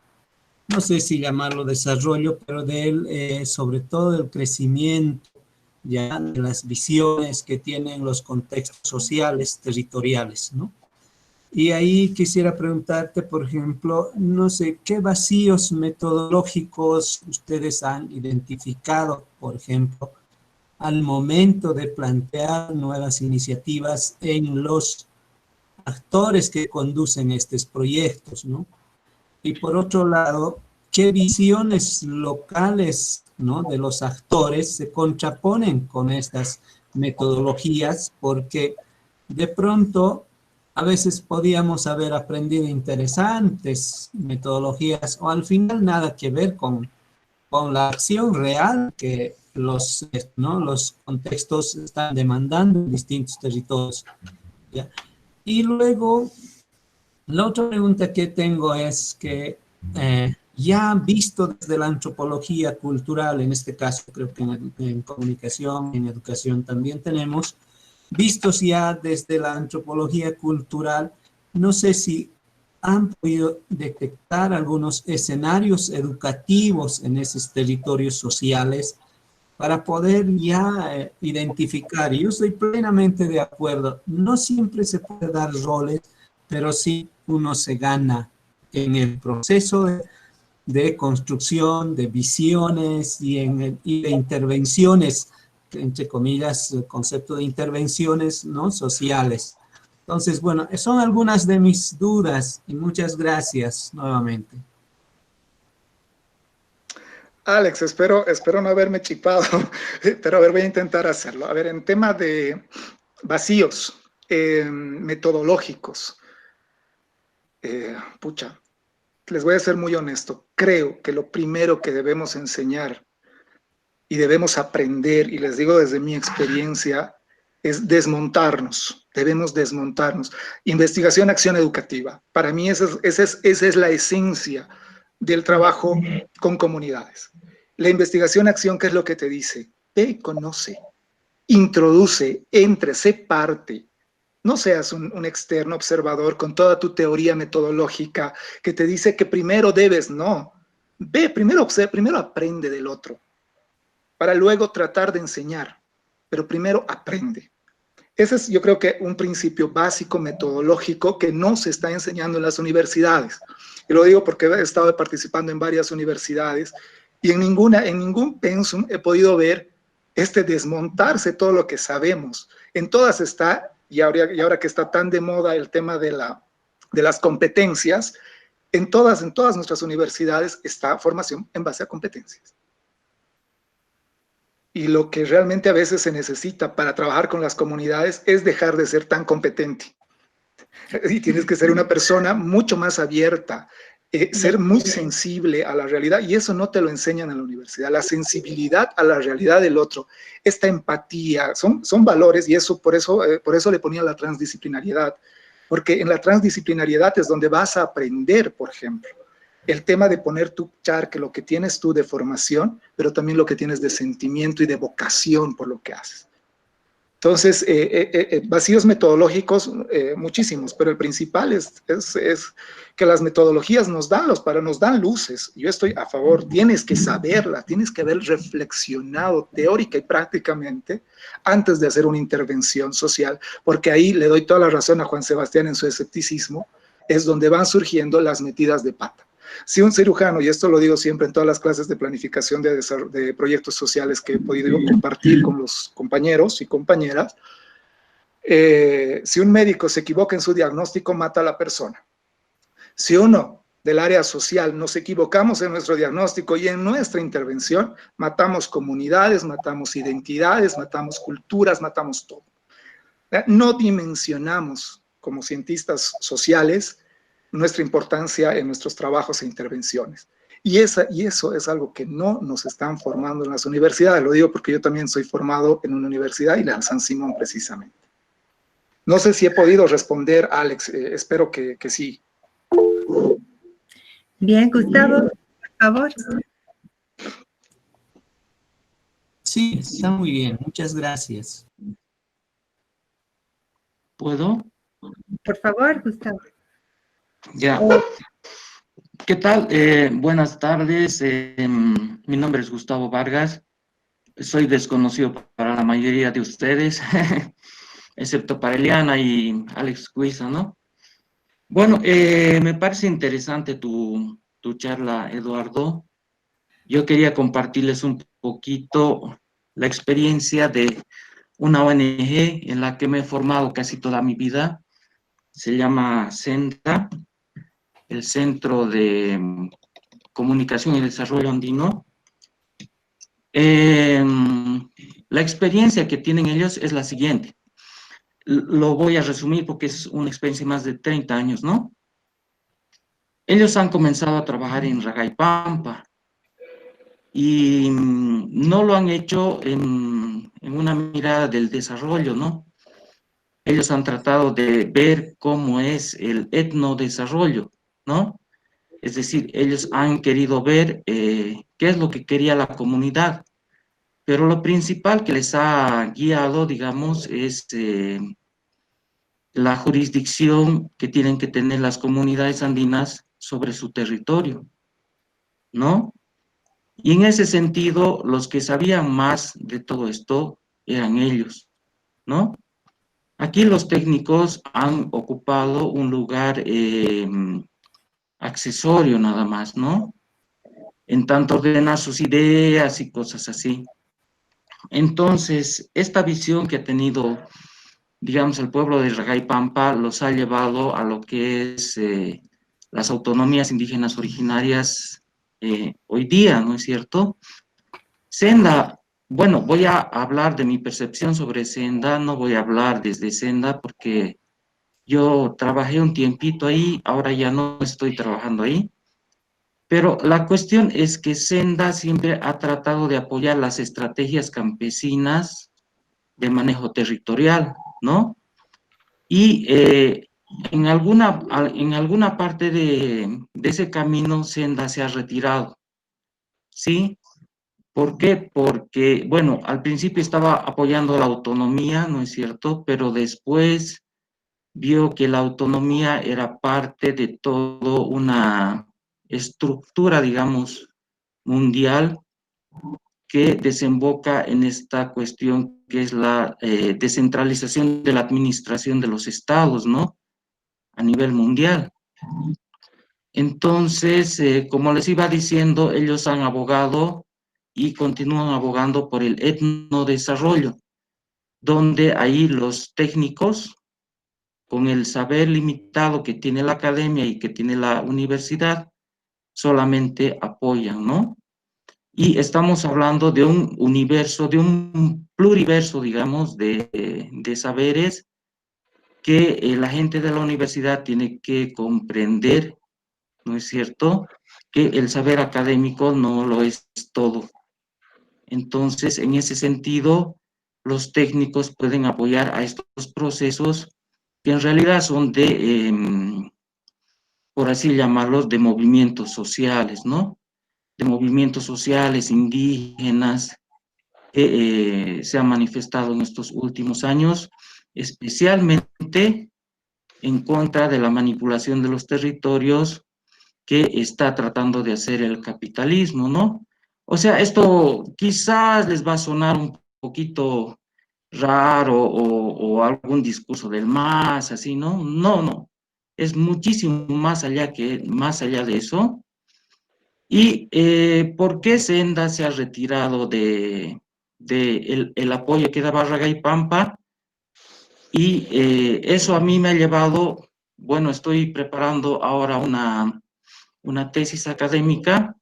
no sé si llamarlo desarrollo, pero del, sobre todo del crecimiento, ya de las visiones que tienen los contextos sociales, territoriales, ¿no? Y ahí quisiera preguntarte, por ejemplo, no sé, ¿qué vacíos metodológicos ustedes han identificado, por ejemplo, al momento de plantear nuevas iniciativas en los actores que conducen estos proyectos, ¿no? Y por otro lado, ¿qué visiones locales, ¿no?, de los actores se contraponen con estas metodologías? Porque de pronto a veces podíamos haber aprendido interesantes metodologías o al final nada que ver con la acción real que los contextos están demandando en distintos territorios, ¿ya? Y luego, la otra pregunta que tengo es que ya visto desde la antropología cultural, en este caso creo que en comunicación, en educación también tenemos, vistos ya desde la antropología cultural, no sé si han podido detectar algunos escenarios educativos en esos territorios sociales para poder ya identificar. Y yo estoy plenamente de acuerdo. No siempre se puede dar roles, pero sí uno se gana en el proceso de construcción, de visiones y de intervenciones, entre comillas, el concepto de intervenciones, ¿no?, sociales. Entonces, bueno, son algunas de mis dudas y muchas gracias nuevamente. Alex, espero no haberme chipado, pero a ver, voy a intentar hacerlo. A ver, en tema de vacíos metodológicos, pucha, les voy a ser muy honesto. Creo que lo primero que debemos enseñar y debemos aprender, y les digo desde mi experiencia, es desmontarnos. Debemos desmontarnos. Investigación, acción educativa. Para mí esa es la esencia del trabajo con comunidades. La investigación, acción, ¿qué es lo que te dice? Ve y conoce, introduce, entre, sé parte. No seas un externo observador con toda tu teoría metodológica que te dice que primero debes, no. Ve, primero observa, primero aprende del otro, para luego tratar de enseñar, pero primero aprende. Ese es, yo creo que un principio básico metodológico que no se está enseñando en las universidades. Y lo digo porque he estado participando en varias universidades y en ningún pensum he podido ver este desmontarse todo lo que sabemos. En todas está, y ahora que está tan de moda el tema de las competencias, en todas nuestras universidades está formación en base a competencias. Y lo que realmente a veces se necesita para trabajar con las comunidades es dejar de ser tan competente. Y tienes que ser una persona mucho más abierta, ser muy sensible a la realidad, y eso no te lo enseñan en la universidad. La sensibilidad a la realidad del otro, esta empatía, son valores, y eso por eso le ponía la transdisciplinariedad, porque en la transdisciplinariedad es donde vas a aprender, por ejemplo, el tema de poner tu que lo que tienes tú de formación, pero también lo que tienes de sentimiento y de vocación por lo que haces. Entonces, vacíos metodológicos, muchísimos, pero el principal es que las metodologías nos dan luces. Yo estoy a favor, tienes que saberla, tienes que haber reflexionado teórica y prácticamente antes de hacer una intervención social, porque ahí le doy toda la razón a Juan Sebastián en su escepticismo, es donde van surgiendo las metidas de pata. Si un cirujano, y esto lo digo siempre en todas las clases de planificación de proyectos sociales que he podido compartir con los compañeros y compañeras, si un médico se equivoca en su diagnóstico, mata a la persona. Si uno del área social nos equivocamos en nuestro diagnóstico y en nuestra intervención, matamos comunidades, matamos identidades, matamos culturas, matamos todo. No dimensionamos como cientistas sociales nuestra importancia en nuestros trabajos e intervenciones. Y eso es algo que no nos están formando en las universidades. Lo digo porque yo también soy formado en una universidad y la San Simón precisamente. No sé si he podido responder, Alex, espero que sí. Bien, Gustavo, por favor. Sí, está muy bien, muchas gracias. ¿Puedo? Por favor, Gustavo. Ya. ¿Qué tal? Buenas tardes. Mi nombre es Gustavo Vargas. Soy desconocido para la mayoría de ustedes, excepto para Eliana y Alex Cuiza, ¿no? Bueno, me parece interesante tu charla, Eduardo. Yo quería compartirles un poquito la experiencia de una ONG en la que me he formado casi toda mi vida. Se llama CENTA, el Centro de Comunicación y Desarrollo Andino. La experiencia que tienen ellos es la siguiente. Lo voy a resumir porque es una experiencia de más de 30 años, ¿no? Ellos han comenzado a trabajar en Ragaipampa y no lo han hecho en una mirada del desarrollo, ¿no? ellos han tratado de ver cómo es el etnodesarrollo, ¿no? Es decir, ellos han querido ver qué es lo que quería la comunidad, pero lo principal que les ha guiado, digamos, es la jurisdicción que tienen que tener las comunidades andinas sobre su territorio, ¿no? Y en ese sentido, los que sabían más de todo esto eran ellos, ¿no? Aquí los técnicos han ocupado un lugar accesorio nada más, ¿no? En tanto ordenar sus ideas y cosas así. Entonces, esta visión que ha tenido, digamos, el pueblo de Ragay-Pampa los ha llevado a lo que es las autonomías indígenas originarias hoy día, ¿no es cierto? Senda, bueno, voy a hablar de mi percepción sobre Senda, no voy a hablar desde Senda porque yo trabajé un tiempito ahí, ahora ya no estoy trabajando ahí, pero la cuestión es que Senda siempre ha tratado de apoyar las estrategias campesinas de manejo territorial, ¿no? Y en alguna parte de ese camino Senda se ha retirado, ¿sí? ¿Por qué? Porque, bueno, al principio estaba apoyando la autonomía, ¿no es cierto? Pero después vio que la autonomía era parte de toda una estructura, digamos, mundial que desemboca en esta cuestión que es la descentralización de la administración de los estados, ¿no? A nivel mundial. Entonces, como les iba diciendo, ellos han abogado y continúan abogando por el etnodesarrollo, donde ahí los técnicos, con el saber limitado que tiene la academia y que tiene la universidad, solamente apoyan, ¿no? Y estamos hablando de un universo, de un pluriverso, digamos, de saberes que la gente de la universidad tiene que comprender, ¿no es cierto? Que el saber académico no lo es todo. Entonces, en ese sentido, los técnicos pueden apoyar a estos procesos que en realidad son por así llamarlos, de movimientos sociales, ¿no? De movimientos sociales indígenas que se han manifestado en estos últimos años, especialmente en contra de la manipulación de los territorios que está tratando de hacer el capitalismo, ¿no? O sea, esto quizás les va a sonar un poquito raro o algún discurso del más, así, ¿no? No, no. Es muchísimo más allá de eso. ¿Y por qué Senda se ha retirado de el apoyo que daba Ragay-Pampa? Y eso a mí me ha llevado, bueno, estoy preparando ahora una tesis académica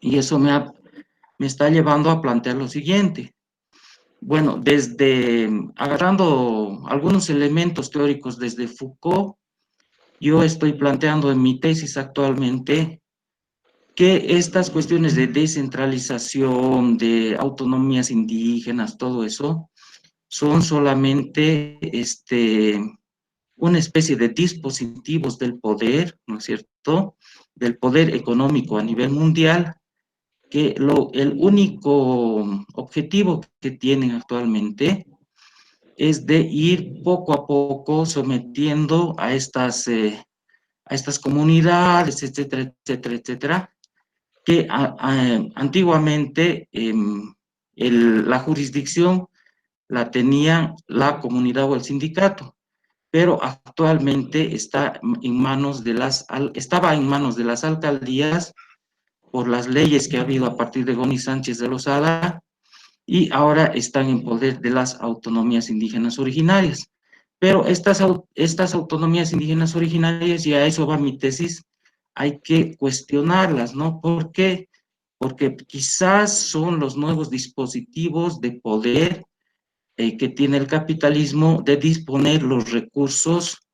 y eso me está llevando a plantear lo siguiente. Bueno, desde agarrando algunos elementos teóricos desde Foucault, yo estoy planteando en mi tesis actualmente que estas cuestiones de descentralización, de autonomías indígenas, todo eso, son solamente una especie de dispositivos del poder, ¿no es cierto?, del poder económico a nivel mundial, que el único objetivo que tienen actualmente es de ir poco a poco sometiendo a estas comunidades, etcétera, etcétera, etcétera, que antiguamente la jurisdicción la tenía la comunidad o el sindicato, pero actualmente estaba en manos de las alcaldías por las leyes que ha habido a partir de Goni Sánchez de Lozada y ahora están en poder de las autonomías indígenas originarias. Pero estas autonomías indígenas originarias, y a eso va mi tesis, hay que cuestionarlas, ¿no? ¿Por qué? Porque quizás son los nuevos dispositivos de poder que tiene el capitalismo de disponer los recursos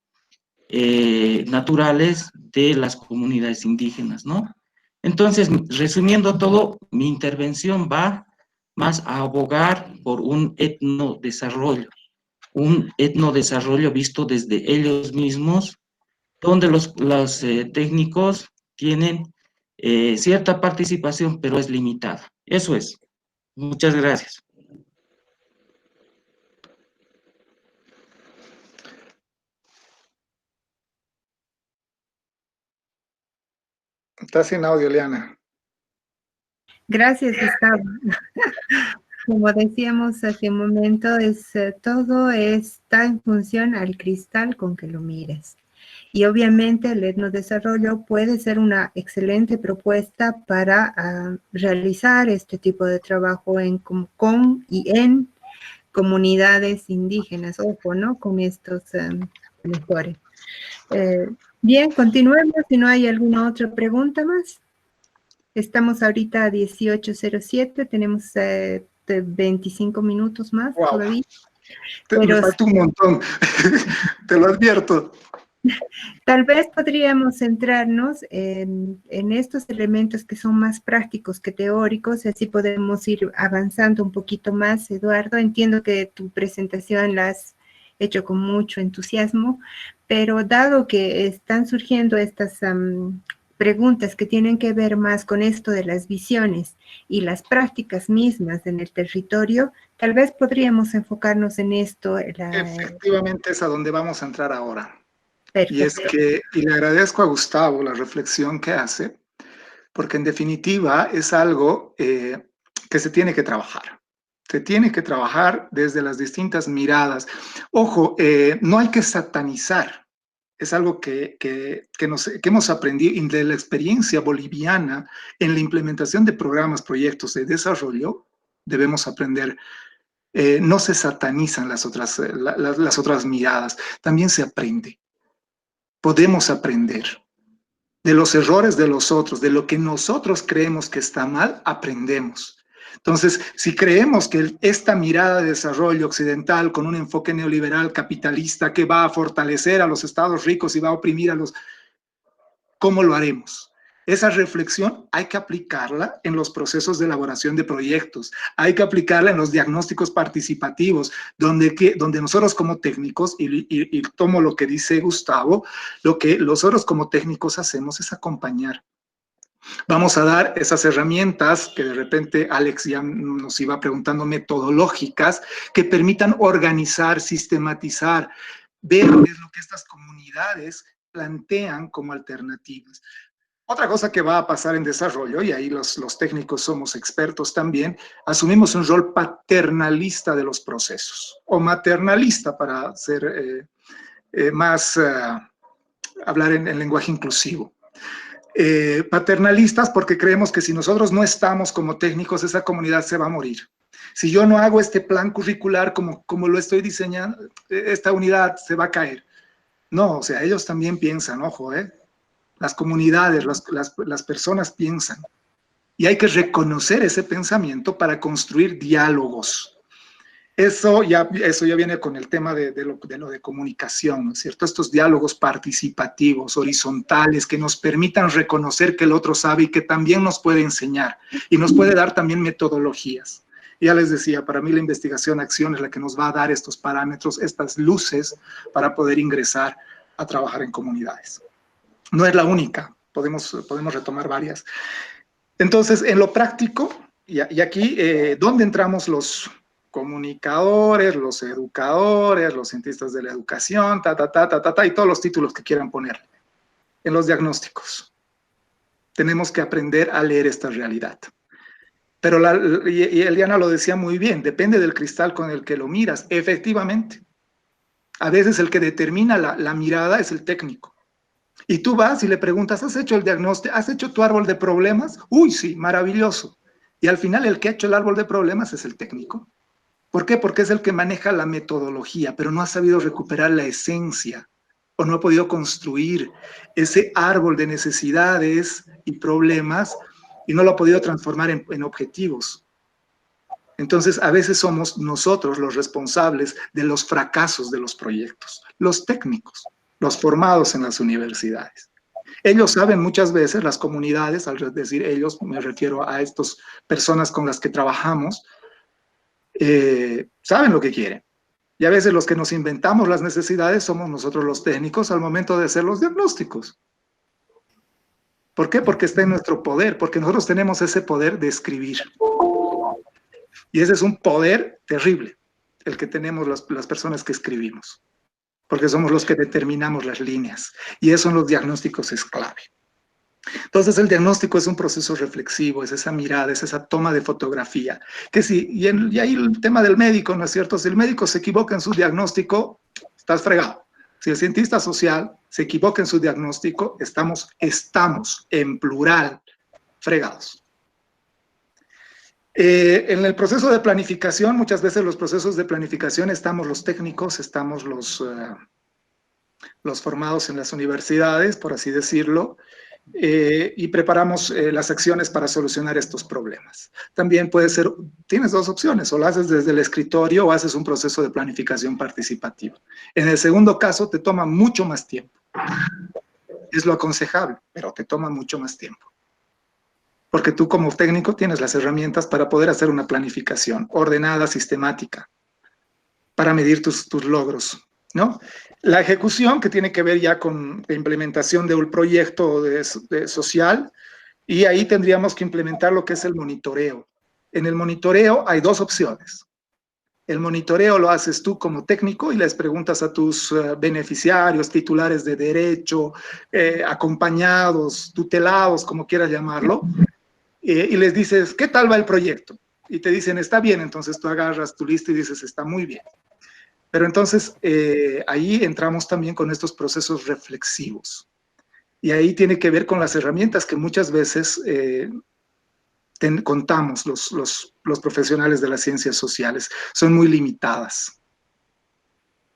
naturales de las comunidades indígenas, ¿no? Entonces, resumiendo todo, mi intervención va más a abogar por un etnodesarrollo, un etnodesarrollo visto desde ellos mismos, donde los técnicos tienen cierta participación, pero es limitada. Eso es. Muchas gracias. Está sin audio, Liana. Gracias, Gustavo. Como decíamos hace un momento, todo está en función al cristal con que lo mires. Y obviamente el etnodesarrollo puede ser una excelente propuesta para realizar este tipo de trabajo con y en comunidades indígenas, ojo, ¿no? Con estos mejores. Bien, continuemos, si no hay alguna otra pregunta más. Estamos ahorita a 18:07, tenemos 25 minutos más todavía. Me faltó un montón, te lo advierto. Tal vez podríamos centrarnos en estos elementos que son más prácticos que teóricos, así podemos ir avanzando un poquito más, Eduardo. Entiendo que tu presentación la has hecho con mucho entusiasmo, pero dado que están surgiendo estas preguntas que tienen que ver más con esto de las visiones y las prácticas mismas en el territorio, tal vez podríamos enfocarnos en esto. Efectivamente es a donde vamos a entrar ahora. Perfecto. Y le agradezco a Gustavo la reflexión que hace, porque en definitiva es algo que se tiene que trabajar. Se tiene que trabajar desde las distintas miradas. Ojo, no hay que satanizar. Es algo que hemos aprendido de la experiencia boliviana en la implementación de programas, proyectos de desarrollo. Debemos aprender. No se satanizan las otras miradas. También se aprende. Podemos aprender de los errores de los otros, de lo que nosotros creemos que está mal, aprendemos. Entonces, si creemos que esta mirada de desarrollo occidental con un enfoque neoliberal capitalista que va a fortalecer a los estados ricos y va a oprimir a los... ¿Cómo lo haremos? Esa reflexión hay que aplicarla en los procesos de elaboración de proyectos, hay que aplicarla en los diagnósticos participativos, donde nosotros como técnicos, y tomo lo que dice Gustavo, lo que nosotros como técnicos hacemos es acompañar. Vamos a dar esas herramientas que de repente Alex ya nos iba preguntando, metodológicas, que permitan organizar, sistematizar, ver qué es lo que estas comunidades plantean como alternativas. Otra cosa que va a pasar en desarrollo, y ahí los técnicos somos expertos también, asumimos un rol paternalista de los procesos, o maternalista para ser hablar en lenguaje inclusivo. Paternalistas porque creemos que si nosotros no estamos como técnicos, esa comunidad se va a morir. Si yo no hago este plan curricular como lo estoy diseñando, esta unidad se va a caer. No, o sea, ellos también piensan, ojo, las comunidades, las personas piensan. Y hay que reconocer ese pensamiento para construir diálogos. Eso ya viene con el tema de lo de comunicación, ¿no es cierto? Estos diálogos participativos, horizontales, que nos permitan reconocer que el otro sabe y que también nos puede enseñar y nos puede dar también metodologías. Ya les decía, para mí la investigación-acción es la que nos va a dar estos parámetros, estas luces para poder ingresar a trabajar en comunidades. No es la única, podemos retomar varias. Entonces, en lo práctico, y aquí, ¿dónde entramos los comunicadores, los educadores, los cientistas de la educación, y todos los títulos que quieran poner? En los diagnósticos. Tenemos que aprender a leer esta realidad. Pero y Eliana lo decía muy bien, depende del cristal con el que lo miras, efectivamente. A veces el que determina la mirada es el técnico. Y tú vas y le preguntas, ¿has hecho el diagnóstico? ¿Has hecho tu árbol de problemas? Uy, sí, maravilloso. Y al final el que ha hecho el árbol de problemas es el técnico. ¿Por qué? Porque es el que maneja la metodología, pero no ha sabido recuperar la esencia o no ha podido construir ese árbol de necesidades y problemas y no lo ha podido transformar en objetivos. Entonces, a veces somos nosotros los responsables de los fracasos de los proyectos, los técnicos, los formados en las universidades. Ellos saben muchas veces, las comunidades, al decir ellos, me refiero a estas personas con las que trabajamos, saben lo que quieren, Y a veces los que nos inventamos las necesidades somos nosotros los técnicos al momento de hacer los diagnósticos. ¿Por qué? Porque está en nuestro poder, porque nosotros tenemos ese poder de escribir. Y ese es un poder terrible, el que tenemos las personas que escribimos, porque somos los que determinamos las líneas. Y eso en los diagnósticos es clave. Entonces el diagnóstico es un proceso reflexivo, es esa mirada, es esa toma de fotografía. Que sí, y ahí el tema del médico, ¿no es cierto? Si el médico se equivoca en su diagnóstico, estás fregado. Si el cientista social se equivoca en su diagnóstico, estamos en plural fregados. En el proceso de planificación, muchas veces los procesos de planificación estamos los técnicos, estamos los formados en las universidades, por así decirlo, y preparamos las acciones para solucionar estos problemas. También puede ser, tienes dos opciones, o lo haces desde el escritorio o haces un proceso de planificación participativa. En el segundo caso te toma mucho más tiempo. Es lo aconsejable, pero te toma mucho más tiempo. Porque tú como técnico tienes las herramientas para poder hacer una planificación ordenada, sistemática, para medir tus logros, ¿no? La ejecución, que tiene que ver ya con la implementación de un proyecto social, y ahí tendríamos que implementar lo que es el monitoreo. En el monitoreo hay dos opciones. El monitoreo lo haces tú como técnico y les preguntas a tus beneficiarios, titulares de derecho, acompañados, tutelados, como quieras llamarlo, y les dices, ¿qué tal va el proyecto? Y te dicen, está bien, entonces tú agarras tu lista y dices, está muy bien. Pero entonces ahí entramos también con estos procesos reflexivos. Y ahí tiene que ver con las herramientas que muchas veces contamos los profesionales de las ciencias sociales. Son muy limitadas.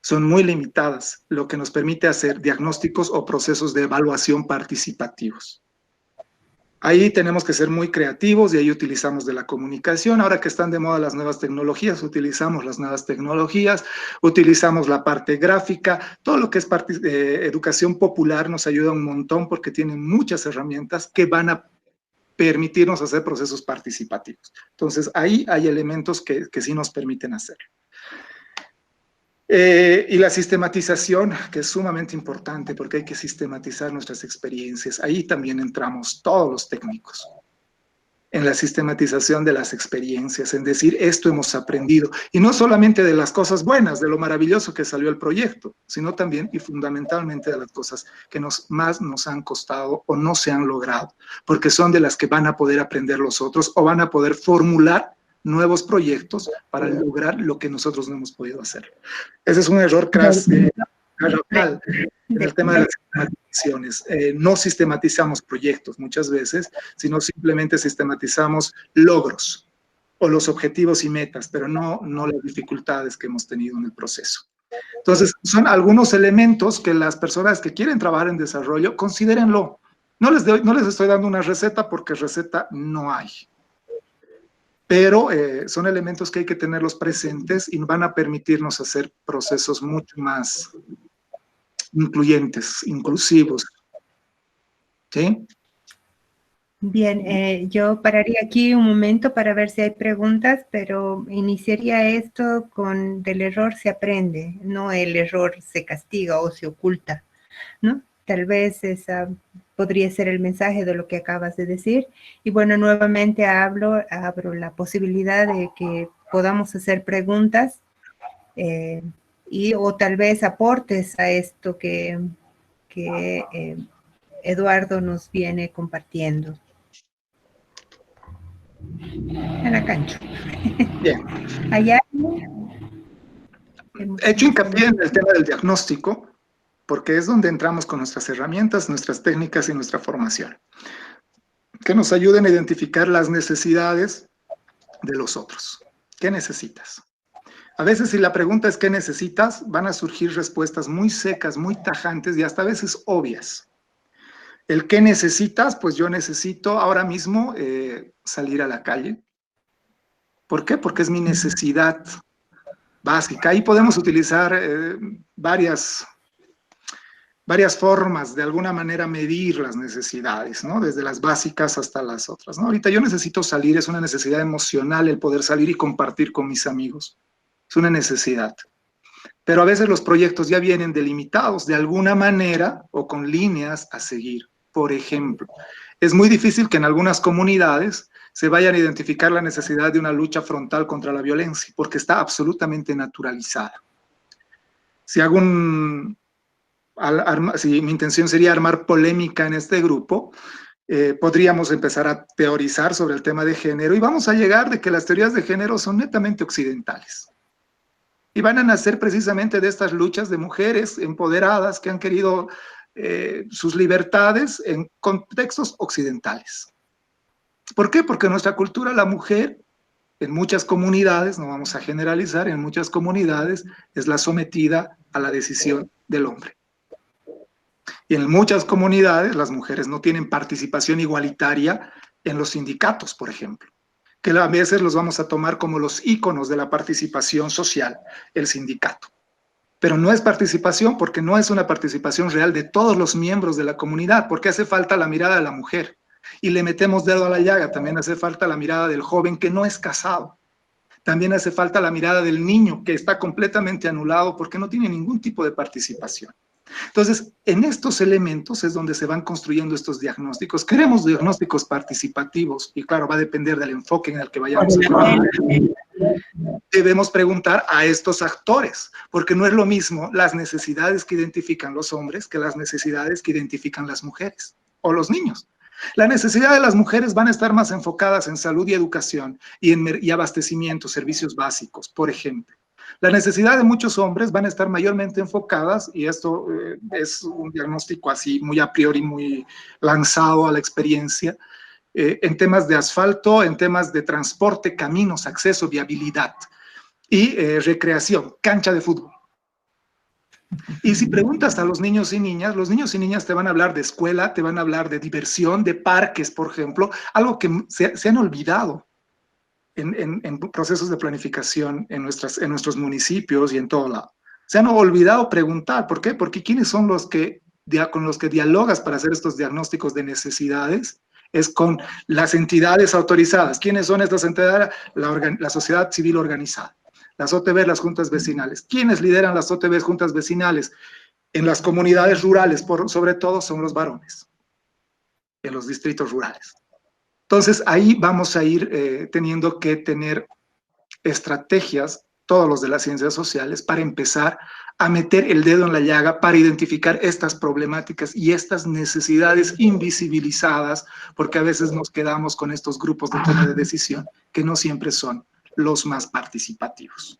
Son muy limitadas, lo que nos permite hacer diagnósticos o procesos de evaluación participativos. Ahí tenemos que ser muy creativos y ahí utilizamos de la comunicación. Ahora que están de moda las nuevas tecnologías, utilizamos las nuevas tecnologías, utilizamos la parte gráfica, todo lo que es educación popular nos ayuda un montón porque tienen muchas herramientas que van a permitirnos hacer procesos participativos. Entonces ahí hay elementos que sí nos permiten hacerlo. Y la sistematización, que es sumamente importante porque hay que sistematizar nuestras experiencias. Ahí también entramos todos los técnicos en la sistematización de las experiencias, en decir, esto hemos aprendido. Y no solamente de las cosas buenas, de lo maravilloso que salió el proyecto, sino también y fundamentalmente de las cosas que más nos han costado o no se han logrado, porque son de las que van a poder aprender los otros o van a poder formular nuevos proyectos para lograr lo que nosotros no hemos podido hacer. Ese es un error garrafal en el tema de las sistematizaciones. No sistematizamos proyectos muchas veces, sino simplemente sistematizamos logros o los objetivos y metas, pero no las dificultades que hemos tenido en el proceso. Entonces, son algunos elementos que las personas que quieren trabajar en desarrollo, considérenlo. No les estoy dando una receta porque receta no hay. Pero son elementos que hay que tenerlos presentes y van a permitirnos hacer procesos mucho más incluyentes, inclusivos. ¿Sí? Bien, yo pararía aquí un momento para ver si hay preguntas, pero iniciaría esto con del error se aprende, no el error se castiga o se oculta, ¿no? Tal vez esa podría ser el mensaje de lo que acabas de decir. Y bueno, nuevamente abro la posibilidad de que podamos hacer preguntas o tal vez aportes a esto que Eduardo nos viene compartiendo. En la cancha. Bien. Allá. He hecho hincapié en el tema del diagnóstico, porque es donde entramos con nuestras herramientas, nuestras técnicas y nuestra formación, que nos ayuden a identificar las necesidades de los otros. ¿Qué necesitas? A veces si la pregunta es ¿qué necesitas?, van a surgir respuestas muy secas, muy tajantes y hasta a veces obvias. El ¿qué necesitas? Pues yo necesito ahora mismo salir a la calle. ¿Por qué? Porque es mi necesidad básica. Ahí podemos utilizar varias formas de alguna manera medir las necesidades, ¿no? Desde las básicas hasta las otras, ¿no? Ahorita yo necesito salir, es una necesidad emocional el poder salir y compartir con mis amigos. Es una necesidad. pero a veces los proyectos ya vienen delimitados de alguna manera o con líneas a seguir. Por ejemplo, es muy difícil que en algunas comunidades se vayan a identificar la necesidad de una lucha frontal contra la violencia, porque está absolutamente naturalizada. Si si mi intención sería armar polémica en este grupo, podríamos empezar a teorizar sobre el tema de género y vamos a llegar de que las teorías de género son netamente occidentales. Y van a nacer precisamente de estas luchas de mujeres empoderadas que han querido sus libertades en contextos occidentales. ¿Por qué? Porque en nuestra cultura la mujer, en muchas comunidades, no vamos a generalizar, en muchas comunidades es la sometida a la decisión del hombre. Y en muchas comunidades las mujeres no tienen participación igualitaria en los sindicatos, por ejemplo, que a veces los vamos a tomar como los íconos de la participación social, el sindicato. Pero no es participación porque no es una participación real de todos los miembros de la comunidad, porque hace falta la mirada de la mujer. Y le metemos dedo a la llaga, también hace falta la mirada del joven que no es casado. También hace falta la mirada del niño que está completamente anulado porque no tiene ningún tipo de participación. Entonces, en estos elementos es donde se van construyendo estos diagnósticos. Queremos diagnósticos participativos y claro, va a depender del enfoque en el que vayamos a trabajar. Debemos preguntar a estos actores, porque no es lo mismo las necesidades que identifican los hombres que las necesidades que identifican las mujeres o los niños. La necesidad de las mujeres van a estar más enfocadas en salud y educación y abastecimiento, servicios básicos, por ejemplo. La necesidad de muchos hombres van a estar mayormente enfocadas, y esto es un diagnóstico así muy a priori, muy lanzado a la experiencia, en temas de asfalto, en temas de transporte, caminos, acceso, viabilidad y recreación, cancha de fútbol. Y si preguntas a los niños y niñas te van a hablar de escuela, te van a hablar de diversión, de parques, por ejemplo, algo que se han olvidado en procesos de planificación en nuestros municipios y en todo lado. Se han olvidado preguntar, ¿por qué? Porque ¿quiénes son con los que dialogas para hacer estos diagnósticos de necesidades? Es con las entidades autorizadas. ¿Quiénes son estas entidades? La sociedad civil organizada. Las OTB, las juntas vecinales. ¿Quiénes lideran las OTB, juntas vecinales? En las comunidades rurales, sobre todo, son los varones, en los distritos rurales. Entonces, ahí vamos a ir teniendo que tener estrategias, todos los de las ciencias sociales, para empezar a meter el dedo en la llaga, para identificar estas problemáticas y estas necesidades invisibilizadas, porque a veces nos quedamos con estos grupos de toma de decisión que no siempre son los más participativos.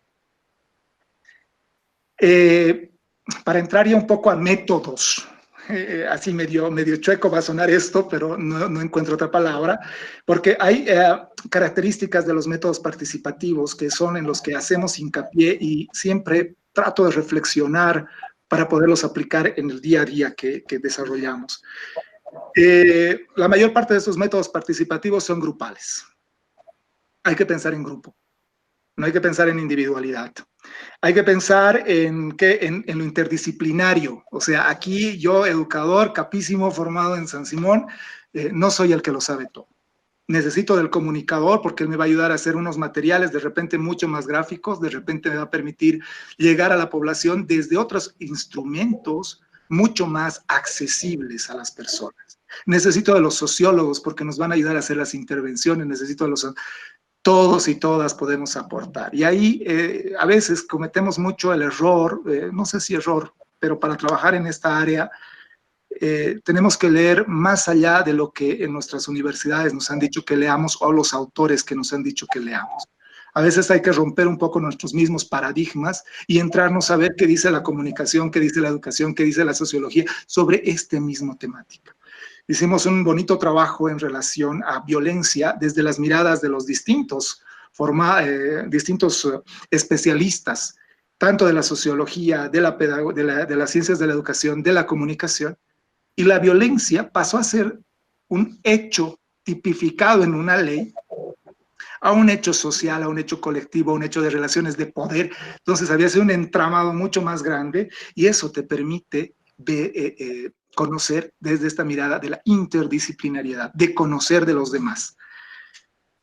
Para entrar ya un poco a métodos, así medio chueco va a sonar esto, pero no encuentro otra palabra, porque hay características de los métodos participativos que son en los que hacemos hincapié y siempre trato de reflexionar para poderlos aplicar en el día a día que desarrollamos. La mayor parte de estos métodos participativos son grupales. Hay que pensar en grupo, no hay que pensar en individualidad. Hay que pensar en lo interdisciplinario. O sea, aquí yo, educador, capísimo, formado en San Simón, no soy el que lo sabe todo. Necesito del comunicador porque él me va a ayudar a hacer unos materiales de repente mucho más gráficos, de repente me va a permitir llegar a la población desde otros instrumentos mucho más accesibles a las personas. Necesito de los sociólogos porque nos van a ayudar a hacer las intervenciones, necesito de los... Todos y todas podemos aportar. Y ahí a veces cometemos mucho el error, no sé si error, pero para trabajar en esta área tenemos que leer más allá de lo que en nuestras universidades nos han dicho que leamos o los autores que nos han dicho que leamos. A veces hay que romper un poco nuestros mismos paradigmas y entrarnos a ver qué dice la comunicación, qué dice la educación, qué dice la sociología sobre esta misma temática. Hicimos un bonito trabajo en relación a violencia desde las miradas de los distintos especialistas, tanto de la sociología, de las ciencias de la educación, de la comunicación, y la violencia pasó a ser un hecho tipificado en una ley, a un hecho social, a un hecho colectivo, a un hecho de relaciones de poder. Entonces había sido un entramado mucho más grande y eso te permite conocer desde esta mirada de la interdisciplinariedad, de conocer de los demás.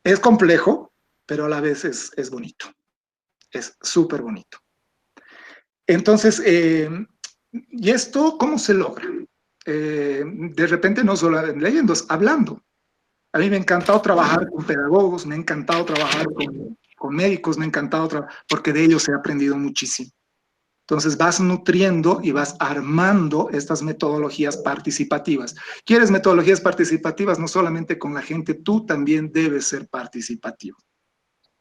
Es complejo, pero a la vez es bonito. Es súper bonito. Entonces, ¿y esto cómo se logra? De repente no solo leyendo, es hablando. A mí me ha encantado trabajar con pedagogos, me ha encantado trabajar con médicos, me ha encantado porque de ellos he aprendido muchísimo. Entonces vas nutriendo y vas armando estas metodologías participativas. ¿Quieres metodologías participativas? No solamente con la gente, tú también debes ser participativo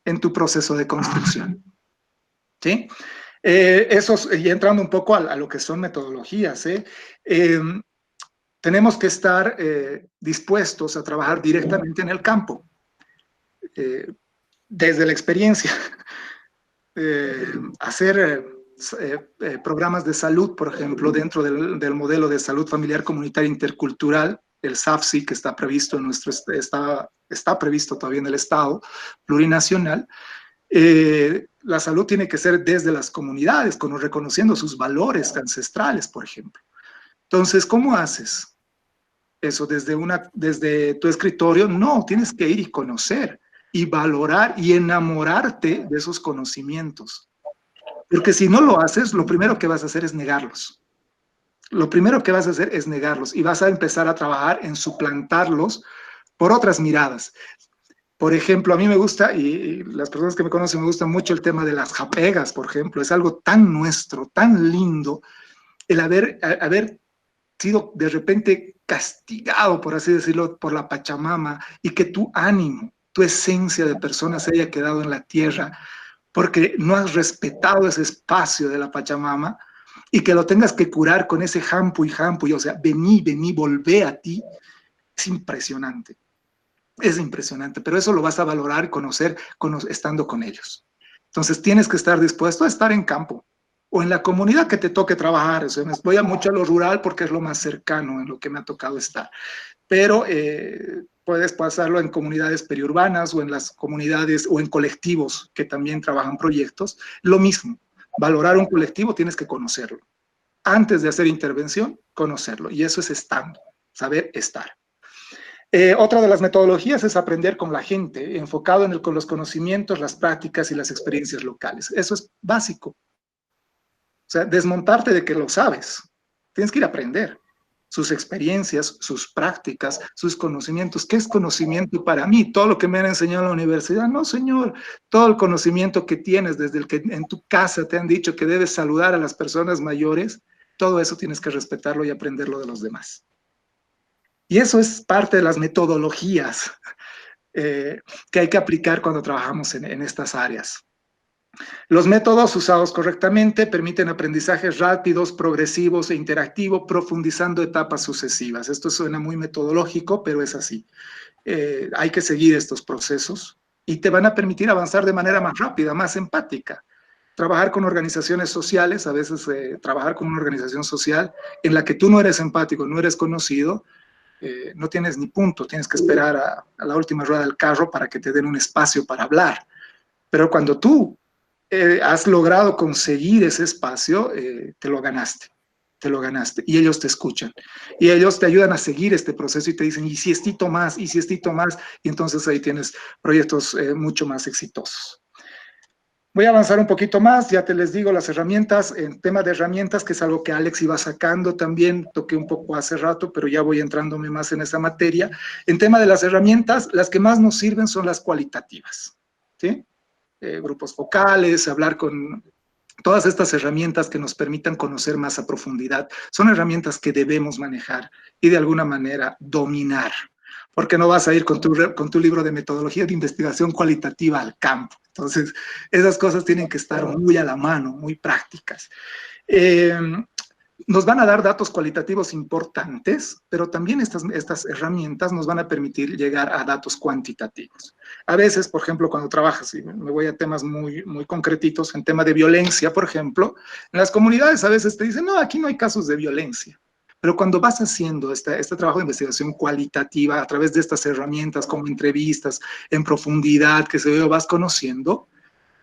en tu proceso de construcción. ¿Sí? Y entrando un poco a lo que son metodologías, tenemos que estar dispuestos a trabajar directamente en el campo, desde la experiencia, hacer programas de salud, por ejemplo, dentro del modelo de salud familiar comunitaria intercultural, el SAFSI, que está previsto en está previsto todavía en el Estado plurinacional. La salud tiene que ser desde las comunidades, reconociendo sus valores ancestrales, por ejemplo. Entonces, ¿cómo haces eso desde tu escritorio? No, tienes que ir y conocer y valorar y enamorarte de esos conocimientos. Porque si no lo haces, lo primero que vas a hacer es negarlos. Lo primero que vas a hacer es negarlos y vas a empezar a trabajar en suplantarlos por otras miradas. Por ejemplo, a mí me gusta, y las personas que me conocen me gusta mucho el tema de las japegas, por ejemplo. Es algo tan nuestro, tan lindo, el haber sido de repente castigado, por así decirlo, por la Pachamama, y que tu ánimo, tu esencia de persona se haya quedado en la tierra, porque no has respetado ese espacio de la Pachamama, y que lo tengas que curar con ese jampu, y o sea, vení, volvé a ti, es impresionante. Es impresionante, pero eso lo vas a valorar y conocer estando con ellos. Entonces tienes que estar dispuesto a estar en campo o en la comunidad que te toque trabajar. O sea, me voy mucho a lo rural porque es lo más cercano en lo que me ha tocado estar. Pero puedes pasarlo en comunidades periurbanas o en las comunidades o en colectivos que también trabajan proyectos. Lo mismo, valorar un colectivo tienes que conocerlo. Antes de hacer intervención, conocerlo. Y eso es estando, saber estar. Otra de las metodologías es aprender con la gente, enfocado con los conocimientos, las prácticas y las experiencias locales. Eso es básico. O sea, desmontarte de que lo sabes. Tienes que ir a aprender sus experiencias, sus prácticas, sus conocimientos. ¿Qué es conocimiento para mí? ¿Todo lo que me han enseñado en la universidad? No, señor. Todo el conocimiento que tienes, desde el que en tu casa te han dicho que debes saludar a las personas mayores, todo eso tienes que respetarlo y aprenderlo de los demás. Y eso es parte de las metodologías que hay que aplicar cuando trabajamos en estas áreas. Los métodos usados correctamente permiten aprendizajes rápidos, progresivos e interactivos, profundizando etapas sucesivas. Esto suena muy metodológico, pero es así. Hay que seguir estos procesos y te van a permitir avanzar de manera más rápida, más empática. Trabajar con organizaciones sociales, a veces trabajar con una organización social en la que tú no eres empático, no eres conocido, no tienes ni punto, tienes que esperar a la última rueda del carro para que te den un espacio para hablar. Pero cuando tú has logrado conseguir ese espacio, te lo ganaste, y ellos te escuchan, y ellos te ayudan a seguir este proceso y te dicen, y si estito más, y si estito más, y entonces ahí tienes proyectos mucho más exitosos. Voy a avanzar un poquito más, ya te les digo las herramientas, en tema de herramientas, que es algo que Alex iba sacando también, toqué un poco hace rato, pero ya voy entrándome más en esa materia. En tema de las herramientas, las que más nos sirven son las cualitativas, ¿sí? Grupos focales, hablar con todas estas herramientas que nos permitan conocer más a profundidad, son herramientas que debemos manejar y de alguna manera dominar. Porque no vas a ir con tu libro de metodología de investigación cualitativa al campo. Entonces, esas cosas tienen que estar muy a la mano, muy prácticas. Nos van a dar datos cualitativos importantes, pero también estas herramientas nos van a permitir llegar a datos cuantitativos. A veces, por ejemplo, cuando trabajas, y me voy a temas muy, muy concretitos, en tema de violencia, por ejemplo, en las comunidades a veces te dicen, no, aquí no hay casos de violencia. Pero cuando vas haciendo este trabajo de investigación cualitativa a través de estas herramientas como entrevistas en profundidad que vas conociendo,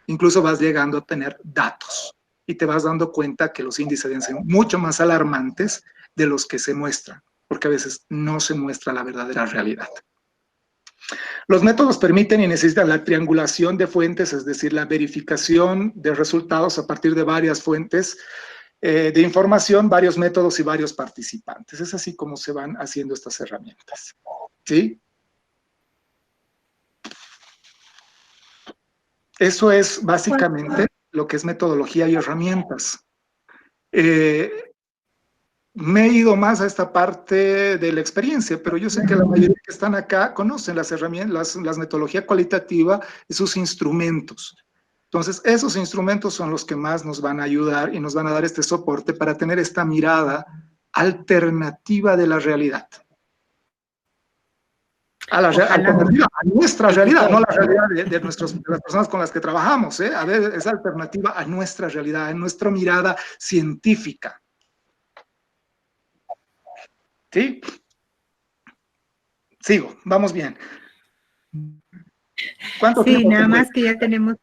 incluso vas llegando a tener datos y te vas dando cuenta que los índices deben ser mucho más alarmantes de los que se muestran, porque a veces no se muestra la verdadera realidad. Los métodos permiten y necesitan la triangulación de fuentes, es decir, la verificación de resultados a partir de varias fuentes de información, varios métodos y varios participantes. Es así como se van haciendo estas herramientas. ¿Sí? Eso es básicamente lo que es metodología y herramientas. Me he ido más a esta parte de la experiencia, pero yo sé que la mayoría que están acá conocen las herramientas, las metodología cualitativa y sus instrumentos. Entonces, esos instrumentos son los que más nos van a ayudar y nos van a dar este soporte para tener esta mirada alternativa de la realidad. A la alternativa, a nuestra realidad, no la realidad de las personas con las que trabajamos, ¿eh? A ver, esa alternativa a nuestra realidad, a nuestra mirada científica. ¿Sí? Sigo, vamos bien. ¿Cuánto tiempo? Sí, nada más que ya tenemos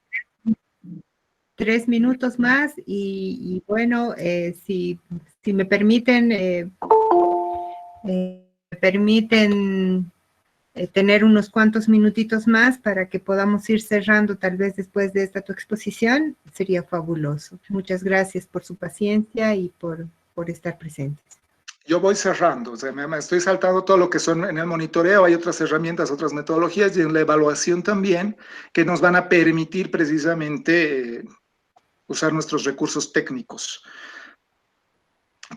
3 minutos más y bueno, si me permiten, tener unos cuantos minutitos más para que podamos ir cerrando tal vez después de esta tu exposición, sería fabuloso. Muchas gracias por su paciencia y por estar presentes. Yo voy cerrando, o sea, me estoy saltando todo lo que son en el monitoreo, hay otras herramientas, otras metodologías y en la evaluación también que nos van a permitir precisamente usar nuestros recursos técnicos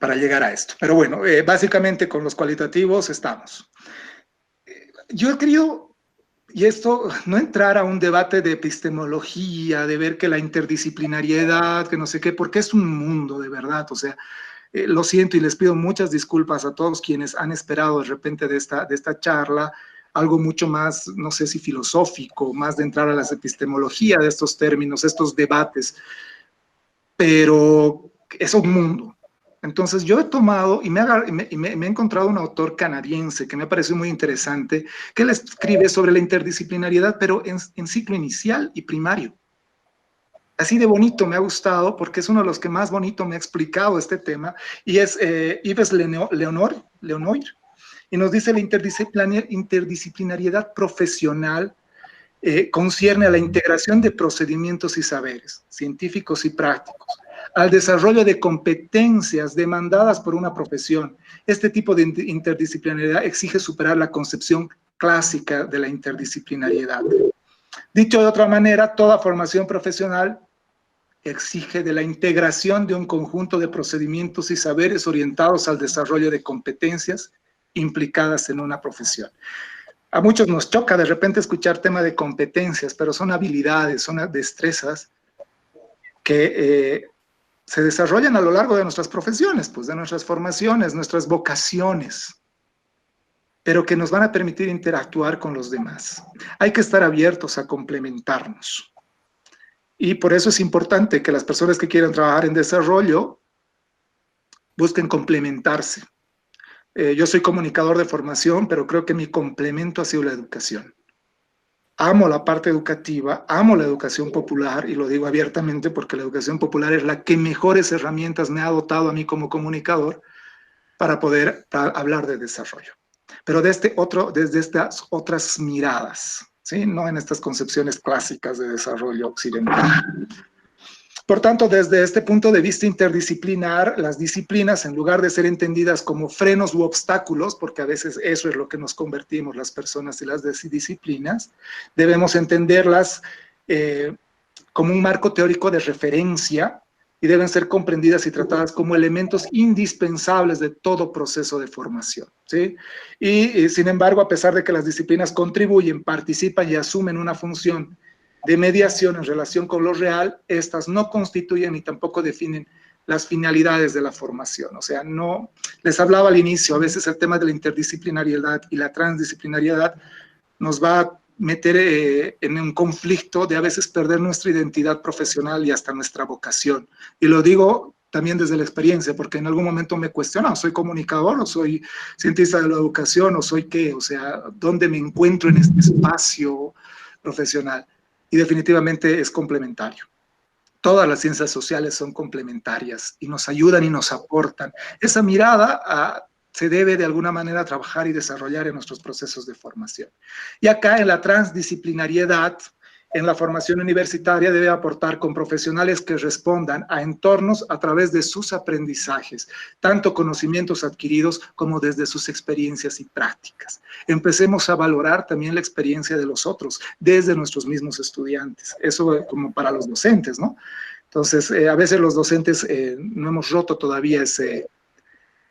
para llegar a esto. Pero bueno, básicamente con los cualitativos estamos. Yo he querido, y esto, no entrar a un debate de epistemología, de ver que la interdisciplinariedad, que no sé qué, porque es un mundo de verdad, o sea, lo siento y les pido muchas disculpas a todos quienes han esperado de repente de esta charla algo mucho más, no sé si filosófico, más de entrar a las epistemologías de estos términos, estos debates, pero es un mundo. Entonces yo he tomado y me he encontrado un autor canadiense que me pareció muy interesante, que él escribe sobre la interdisciplinariedad, pero en ciclo inicial y primario. Así de bonito me ha gustado porque es uno de los que más bonito me ha explicado este tema y es Yves Lenoir, y nos dice la interdisciplinariedad profesional concierne a la integración de procedimientos y saberes científicos y prácticos, al desarrollo de competencias demandadas por una profesión. Este tipo de interdisciplinariedad exige superar la concepción clásica de la interdisciplinariedad. Dicho de otra manera, toda formación profesional exige de la integración de un conjunto de procedimientos y saberes orientados al desarrollo de competencias implicadas en una profesión. A muchos nos choca de repente escuchar tema de competencias, pero son habilidades, son destrezas que se desarrollan a lo largo de nuestras profesiones, pues de nuestras formaciones, nuestras vocaciones, pero que nos van a permitir interactuar con los demás. Hay que estar abiertos a complementarnos. Y por eso es importante que las personas que quieran trabajar en desarrollo busquen complementarse. Yo soy comunicador de formación, pero creo que mi complemento ha sido la educación. Amo la parte educativa, amo la educación popular, y lo digo abiertamente porque la educación popular es la que mejores herramientas me ha dotado a mí como comunicador para poder hablar de desarrollo. Pero desde estas otras miradas, ¿sí? No en estas concepciones clásicas de desarrollo occidental. Por tanto, desde este punto de vista interdisciplinar, las disciplinas, en lugar de ser entendidas como frenos u obstáculos, porque a veces eso es lo que nos convertimos las personas y las disciplinas, debemos entenderlas como un marco teórico de referencia y deben ser comprendidas y tratadas como elementos indispensables de todo proceso de formación, ¿sí? Y sin embargo, a pesar de que las disciplinas contribuyen, participan y asumen una función de mediación en relación con lo real, estas no constituyen ni tampoco definen las finalidades de la formación. O sea, no, les hablaba al inicio, a veces el tema de la interdisciplinariedad y la transdisciplinariedad nos va a meter en un conflicto de a veces perder nuestra identidad profesional y hasta nuestra vocación. Y lo digo también desde la experiencia, porque en algún momento me cuestiono, ¿soy comunicador o soy cientista de la educación o soy qué? O sea, ¿dónde me encuentro en este espacio profesional? Y definitivamente es complementario. Todas las ciencias sociales son complementarias y nos ayudan y nos aportan. Esa mirada se debe de alguna manera trabajar y desarrollar en nuestros procesos de formación. Y acá en la transdisciplinariedad, en la formación universitaria debe aportar con profesionales que respondan a entornos a través de sus aprendizajes, tanto conocimientos adquiridos como desde sus experiencias y prácticas. Empecemos a valorar también la experiencia de los otros, desde nuestros mismos estudiantes. Eso como para los docentes, ¿no? Entonces, a veces los docentes no hemos roto todavía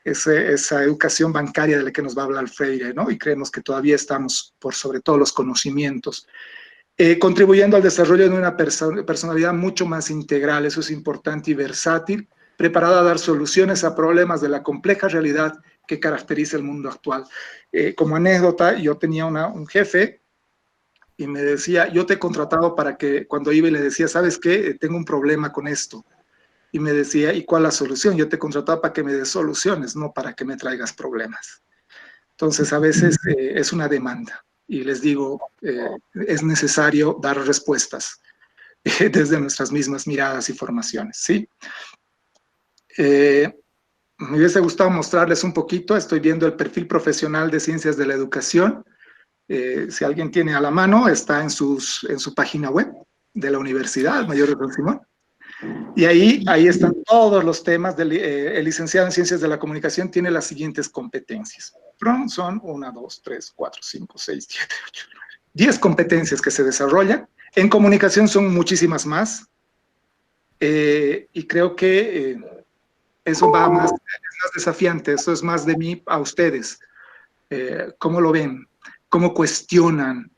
esa educación bancaria de la que nos va a hablar Freire, ¿no? Y creemos que todavía estamos por sobre todo los conocimientos. Contribuyendo al desarrollo de una personalidad mucho más integral, eso es importante, y versátil, preparada a dar soluciones a problemas de la compleja realidad que caracteriza el mundo actual. Como anécdota, yo tenía un jefe y me decía, yo te he contratado para que cuando iba y le decía, ¿sabes qué? Tengo un problema con esto. Y me decía, ¿y cuál es la solución? Yo te he contratado para que me des soluciones, no para que me traigas problemas. Entonces, a veces es una demanda. Y les digo, es necesario dar respuestas desde nuestras mismas miradas y formaciones, ¿sí? Me hubiese gustado mostrarles un poquito, estoy viendo el perfil profesional de Ciencias de la Educación. Si alguien tiene a la mano, está en su página web de la Universidad Mayor de San Simón. Y ahí están todos los temas. El licenciado en Ciencias de la Comunicación tiene las siguientes competencias. Son 1, 2, 3, 4, 5, 6, 7, 8, 9, 10 competencias que se desarrollan. En comunicación son muchísimas más. Y creo que eso va más, es más desafiante, eso es más de mí a ustedes. ¿Cómo lo ven? ¿Cómo cuestionan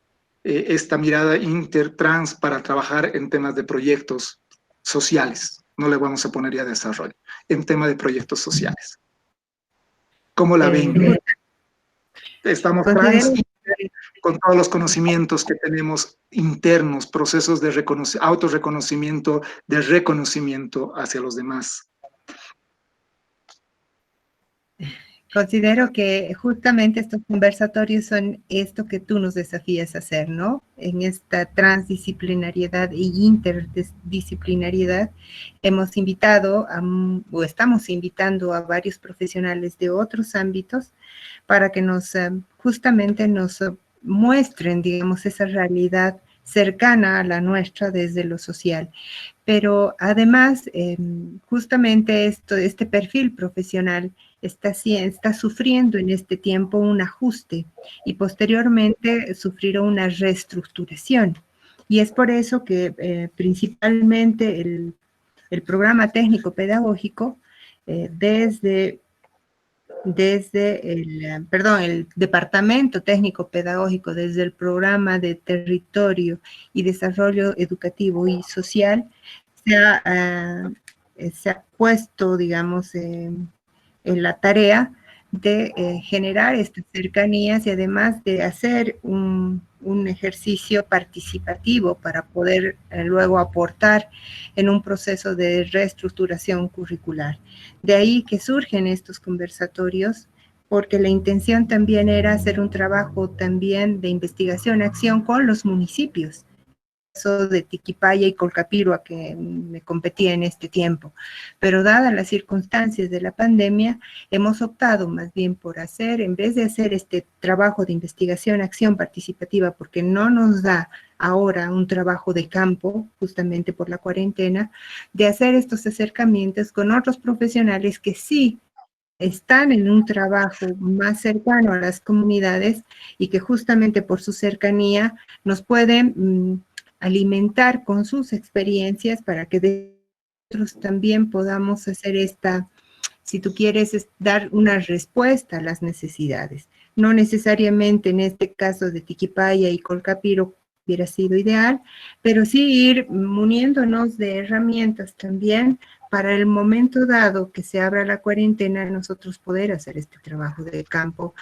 esta mirada intertrans para trabajar en temas de proyectos sociales? No le vamos a poner ya desarrollo, en tema de proyectos sociales. ¿Cómo la ven? Estamos trans con todos los conocimientos que tenemos internos, procesos de autorreconocimiento, de reconocimiento hacia los demás. Considero que justamente estos conversatorios son esto que tú nos desafías a hacer, ¿no? En esta transdisciplinariedad e interdisciplinariedad hemos invitado o estamos invitando a varios profesionales de otros ámbitos para que justamente nos muestren, digamos, esa realidad cercana a la nuestra desde lo social. Pero además, justamente este perfil profesional está sufriendo en este tiempo un ajuste y posteriormente sufrirá una reestructuración. Y es por eso que principalmente el programa técnico pedagógico, desde el Departamento Técnico Pedagógico, desde el Programa de Territorio y Desarrollo Educativo y Social, se ha puesto, digamos, en la tarea de generar estas cercanías y además de hacer un ejercicio participativo para poder luego aportar en un proceso de reestructuración curricular. De ahí que surgen estos conversatorios, porque la intención también era hacer un trabajo también de investigación, acción con los municipios, de Tiquipaya y Colcapirua que me competía en este tiempo, pero dadas las circunstancias de la pandemia, hemos optado más bien por en vez de hacer este trabajo de investigación, acción participativa, porque no nos da ahora un trabajo de campo, justamente por la cuarentena, de hacer estos acercamientos con otros profesionales que sí están en un trabajo más cercano a las comunidades y que justamente por su cercanía nos pueden alimentar con sus experiencias para que nosotros también podamos hacer si tú quieres, dar una respuesta a las necesidades. No necesariamente en este caso de Tiquipaya y Colcapiro hubiera sido ideal, pero sí ir muniéndonos de herramientas también para el momento dado que se abra la cuarentena, nosotros poder hacer este trabajo de campo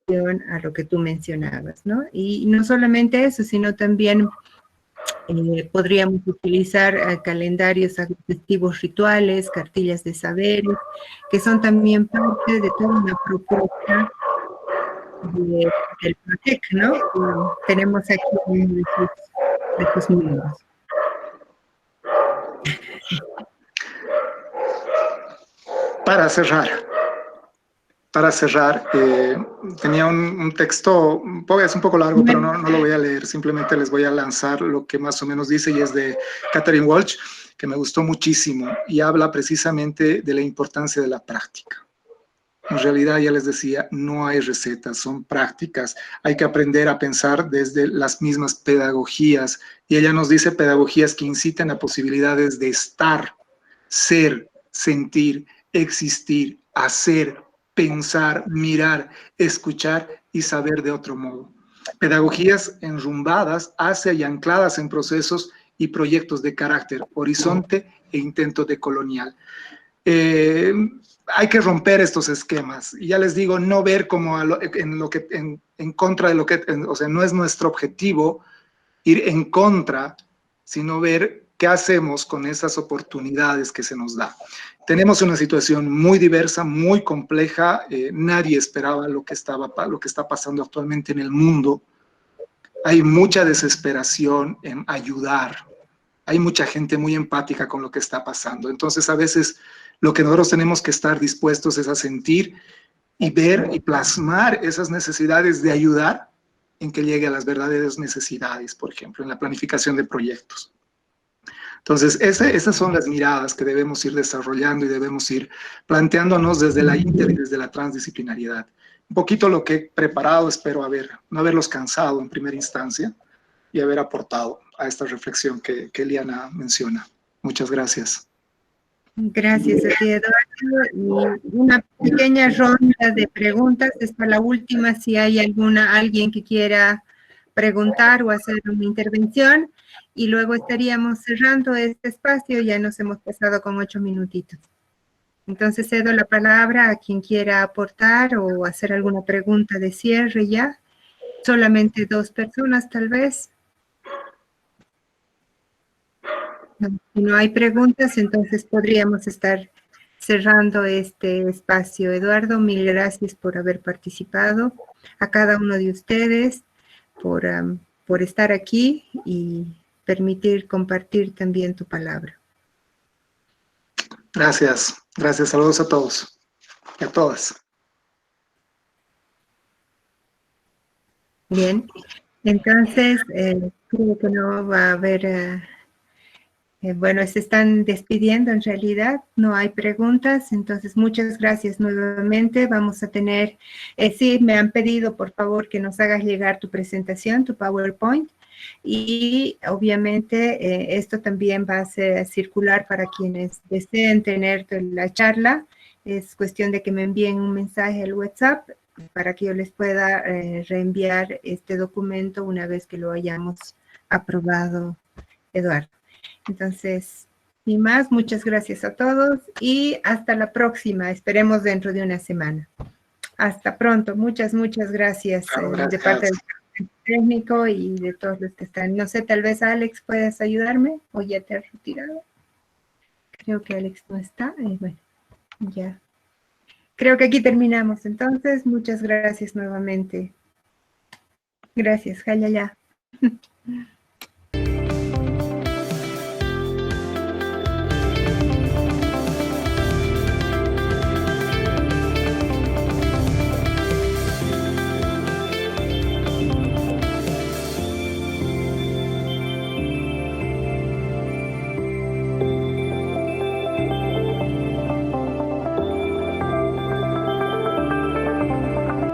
a lo que tú mencionabas, ¿no? Y no solamente eso, sino también podríamos utilizar calendarios festivos rituales, cartillas de saberes, que son también parte de toda una propuesta del PROTEC, ¿no? Tenemos aquí uno de sus miembros. Para cerrar, para cerrar, tenía un texto, es un poco largo, pero no lo voy a leer, simplemente les voy a lanzar lo que más o menos dice, y es de Catherine Walsh, que me gustó muchísimo, y habla precisamente de la importancia de la práctica. En realidad, ya les decía, no hay recetas, son prácticas. Hay que aprender a pensar desde las mismas pedagogías. Y ella nos dice pedagogías que inciten a posibilidades de estar, ser, sentir, existir, hacer, pensar, mirar, escuchar y saber de otro modo. Pedagogías enrumbadas hacia y ancladas en procesos y proyectos de carácter, horizonte e intento de colonial. Hay que romper estos esquemas. Y ya les digo, no ver como en contra de lo que, o sea, no es nuestro objetivo ir en contra, sino ver qué hacemos con esas oportunidades que se nos da. Tenemos una situación muy diversa, muy compleja. Nadie esperaba lo que está pasando actualmente en el mundo. Hay mucha desesperación en ayudar. Hay mucha gente muy empática con lo que está pasando. Entonces, a veces lo que nosotros tenemos que estar dispuestos es a sentir y ver y plasmar esas necesidades de ayudar en que llegue a las verdaderas necesidades, por ejemplo, en la planificación de proyectos. Entonces, esas son las miradas que debemos ir desarrollando y debemos ir planteándonos desde la inter y desde la transdisciplinariedad. Un poquito lo que he preparado, espero no haberlos cansado en primera instancia y haber aportado a esta reflexión que Eliana menciona. Muchas gracias. Gracias a ti, Eduardo. Y una pequeña ronda de preguntas. Esta es la última, si hay alguien que quiera preguntar o hacer una intervención. Y luego estaríamos cerrando este espacio. Ya nos hemos pasado con 8 minutitos. Entonces cedo la palabra a quien quiera aportar o hacer alguna pregunta de cierre ya. Solamente 2 personas, tal vez. Si no hay preguntas, entonces podríamos estar cerrando este espacio. Eduardo, mil gracias por haber participado. A cada uno de ustedes por estar aquí y permitir compartir también tu palabra. Gracias. Gracias. Saludos a todos y a todas. Bien. Entonces, creo que no va a haber... bueno, se están despidiendo en realidad, no hay preguntas, entonces muchas gracias nuevamente. Vamos a tener, sí, me han pedido por favor que nos hagas llegar tu presentación, tu PowerPoint, y obviamente esto también va a circular para quienes deseen tener la charla. Es cuestión de que me envíen un mensaje al WhatsApp para que yo les pueda reenviar este documento una vez que lo hayamos aprobado, Eduardo. Entonces, sin más, muchas gracias a todos y hasta la próxima. Esperemos dentro de una semana. Hasta pronto. Muchas gracias, Gracias. de parte del técnico y de todos los que están. No sé, tal vez Alex puedes ayudarme o ya te has retirado. Creo que Alex no está. Bueno, ya. Creo que aquí terminamos. Entonces, muchas gracias nuevamente. Gracias, Jaya.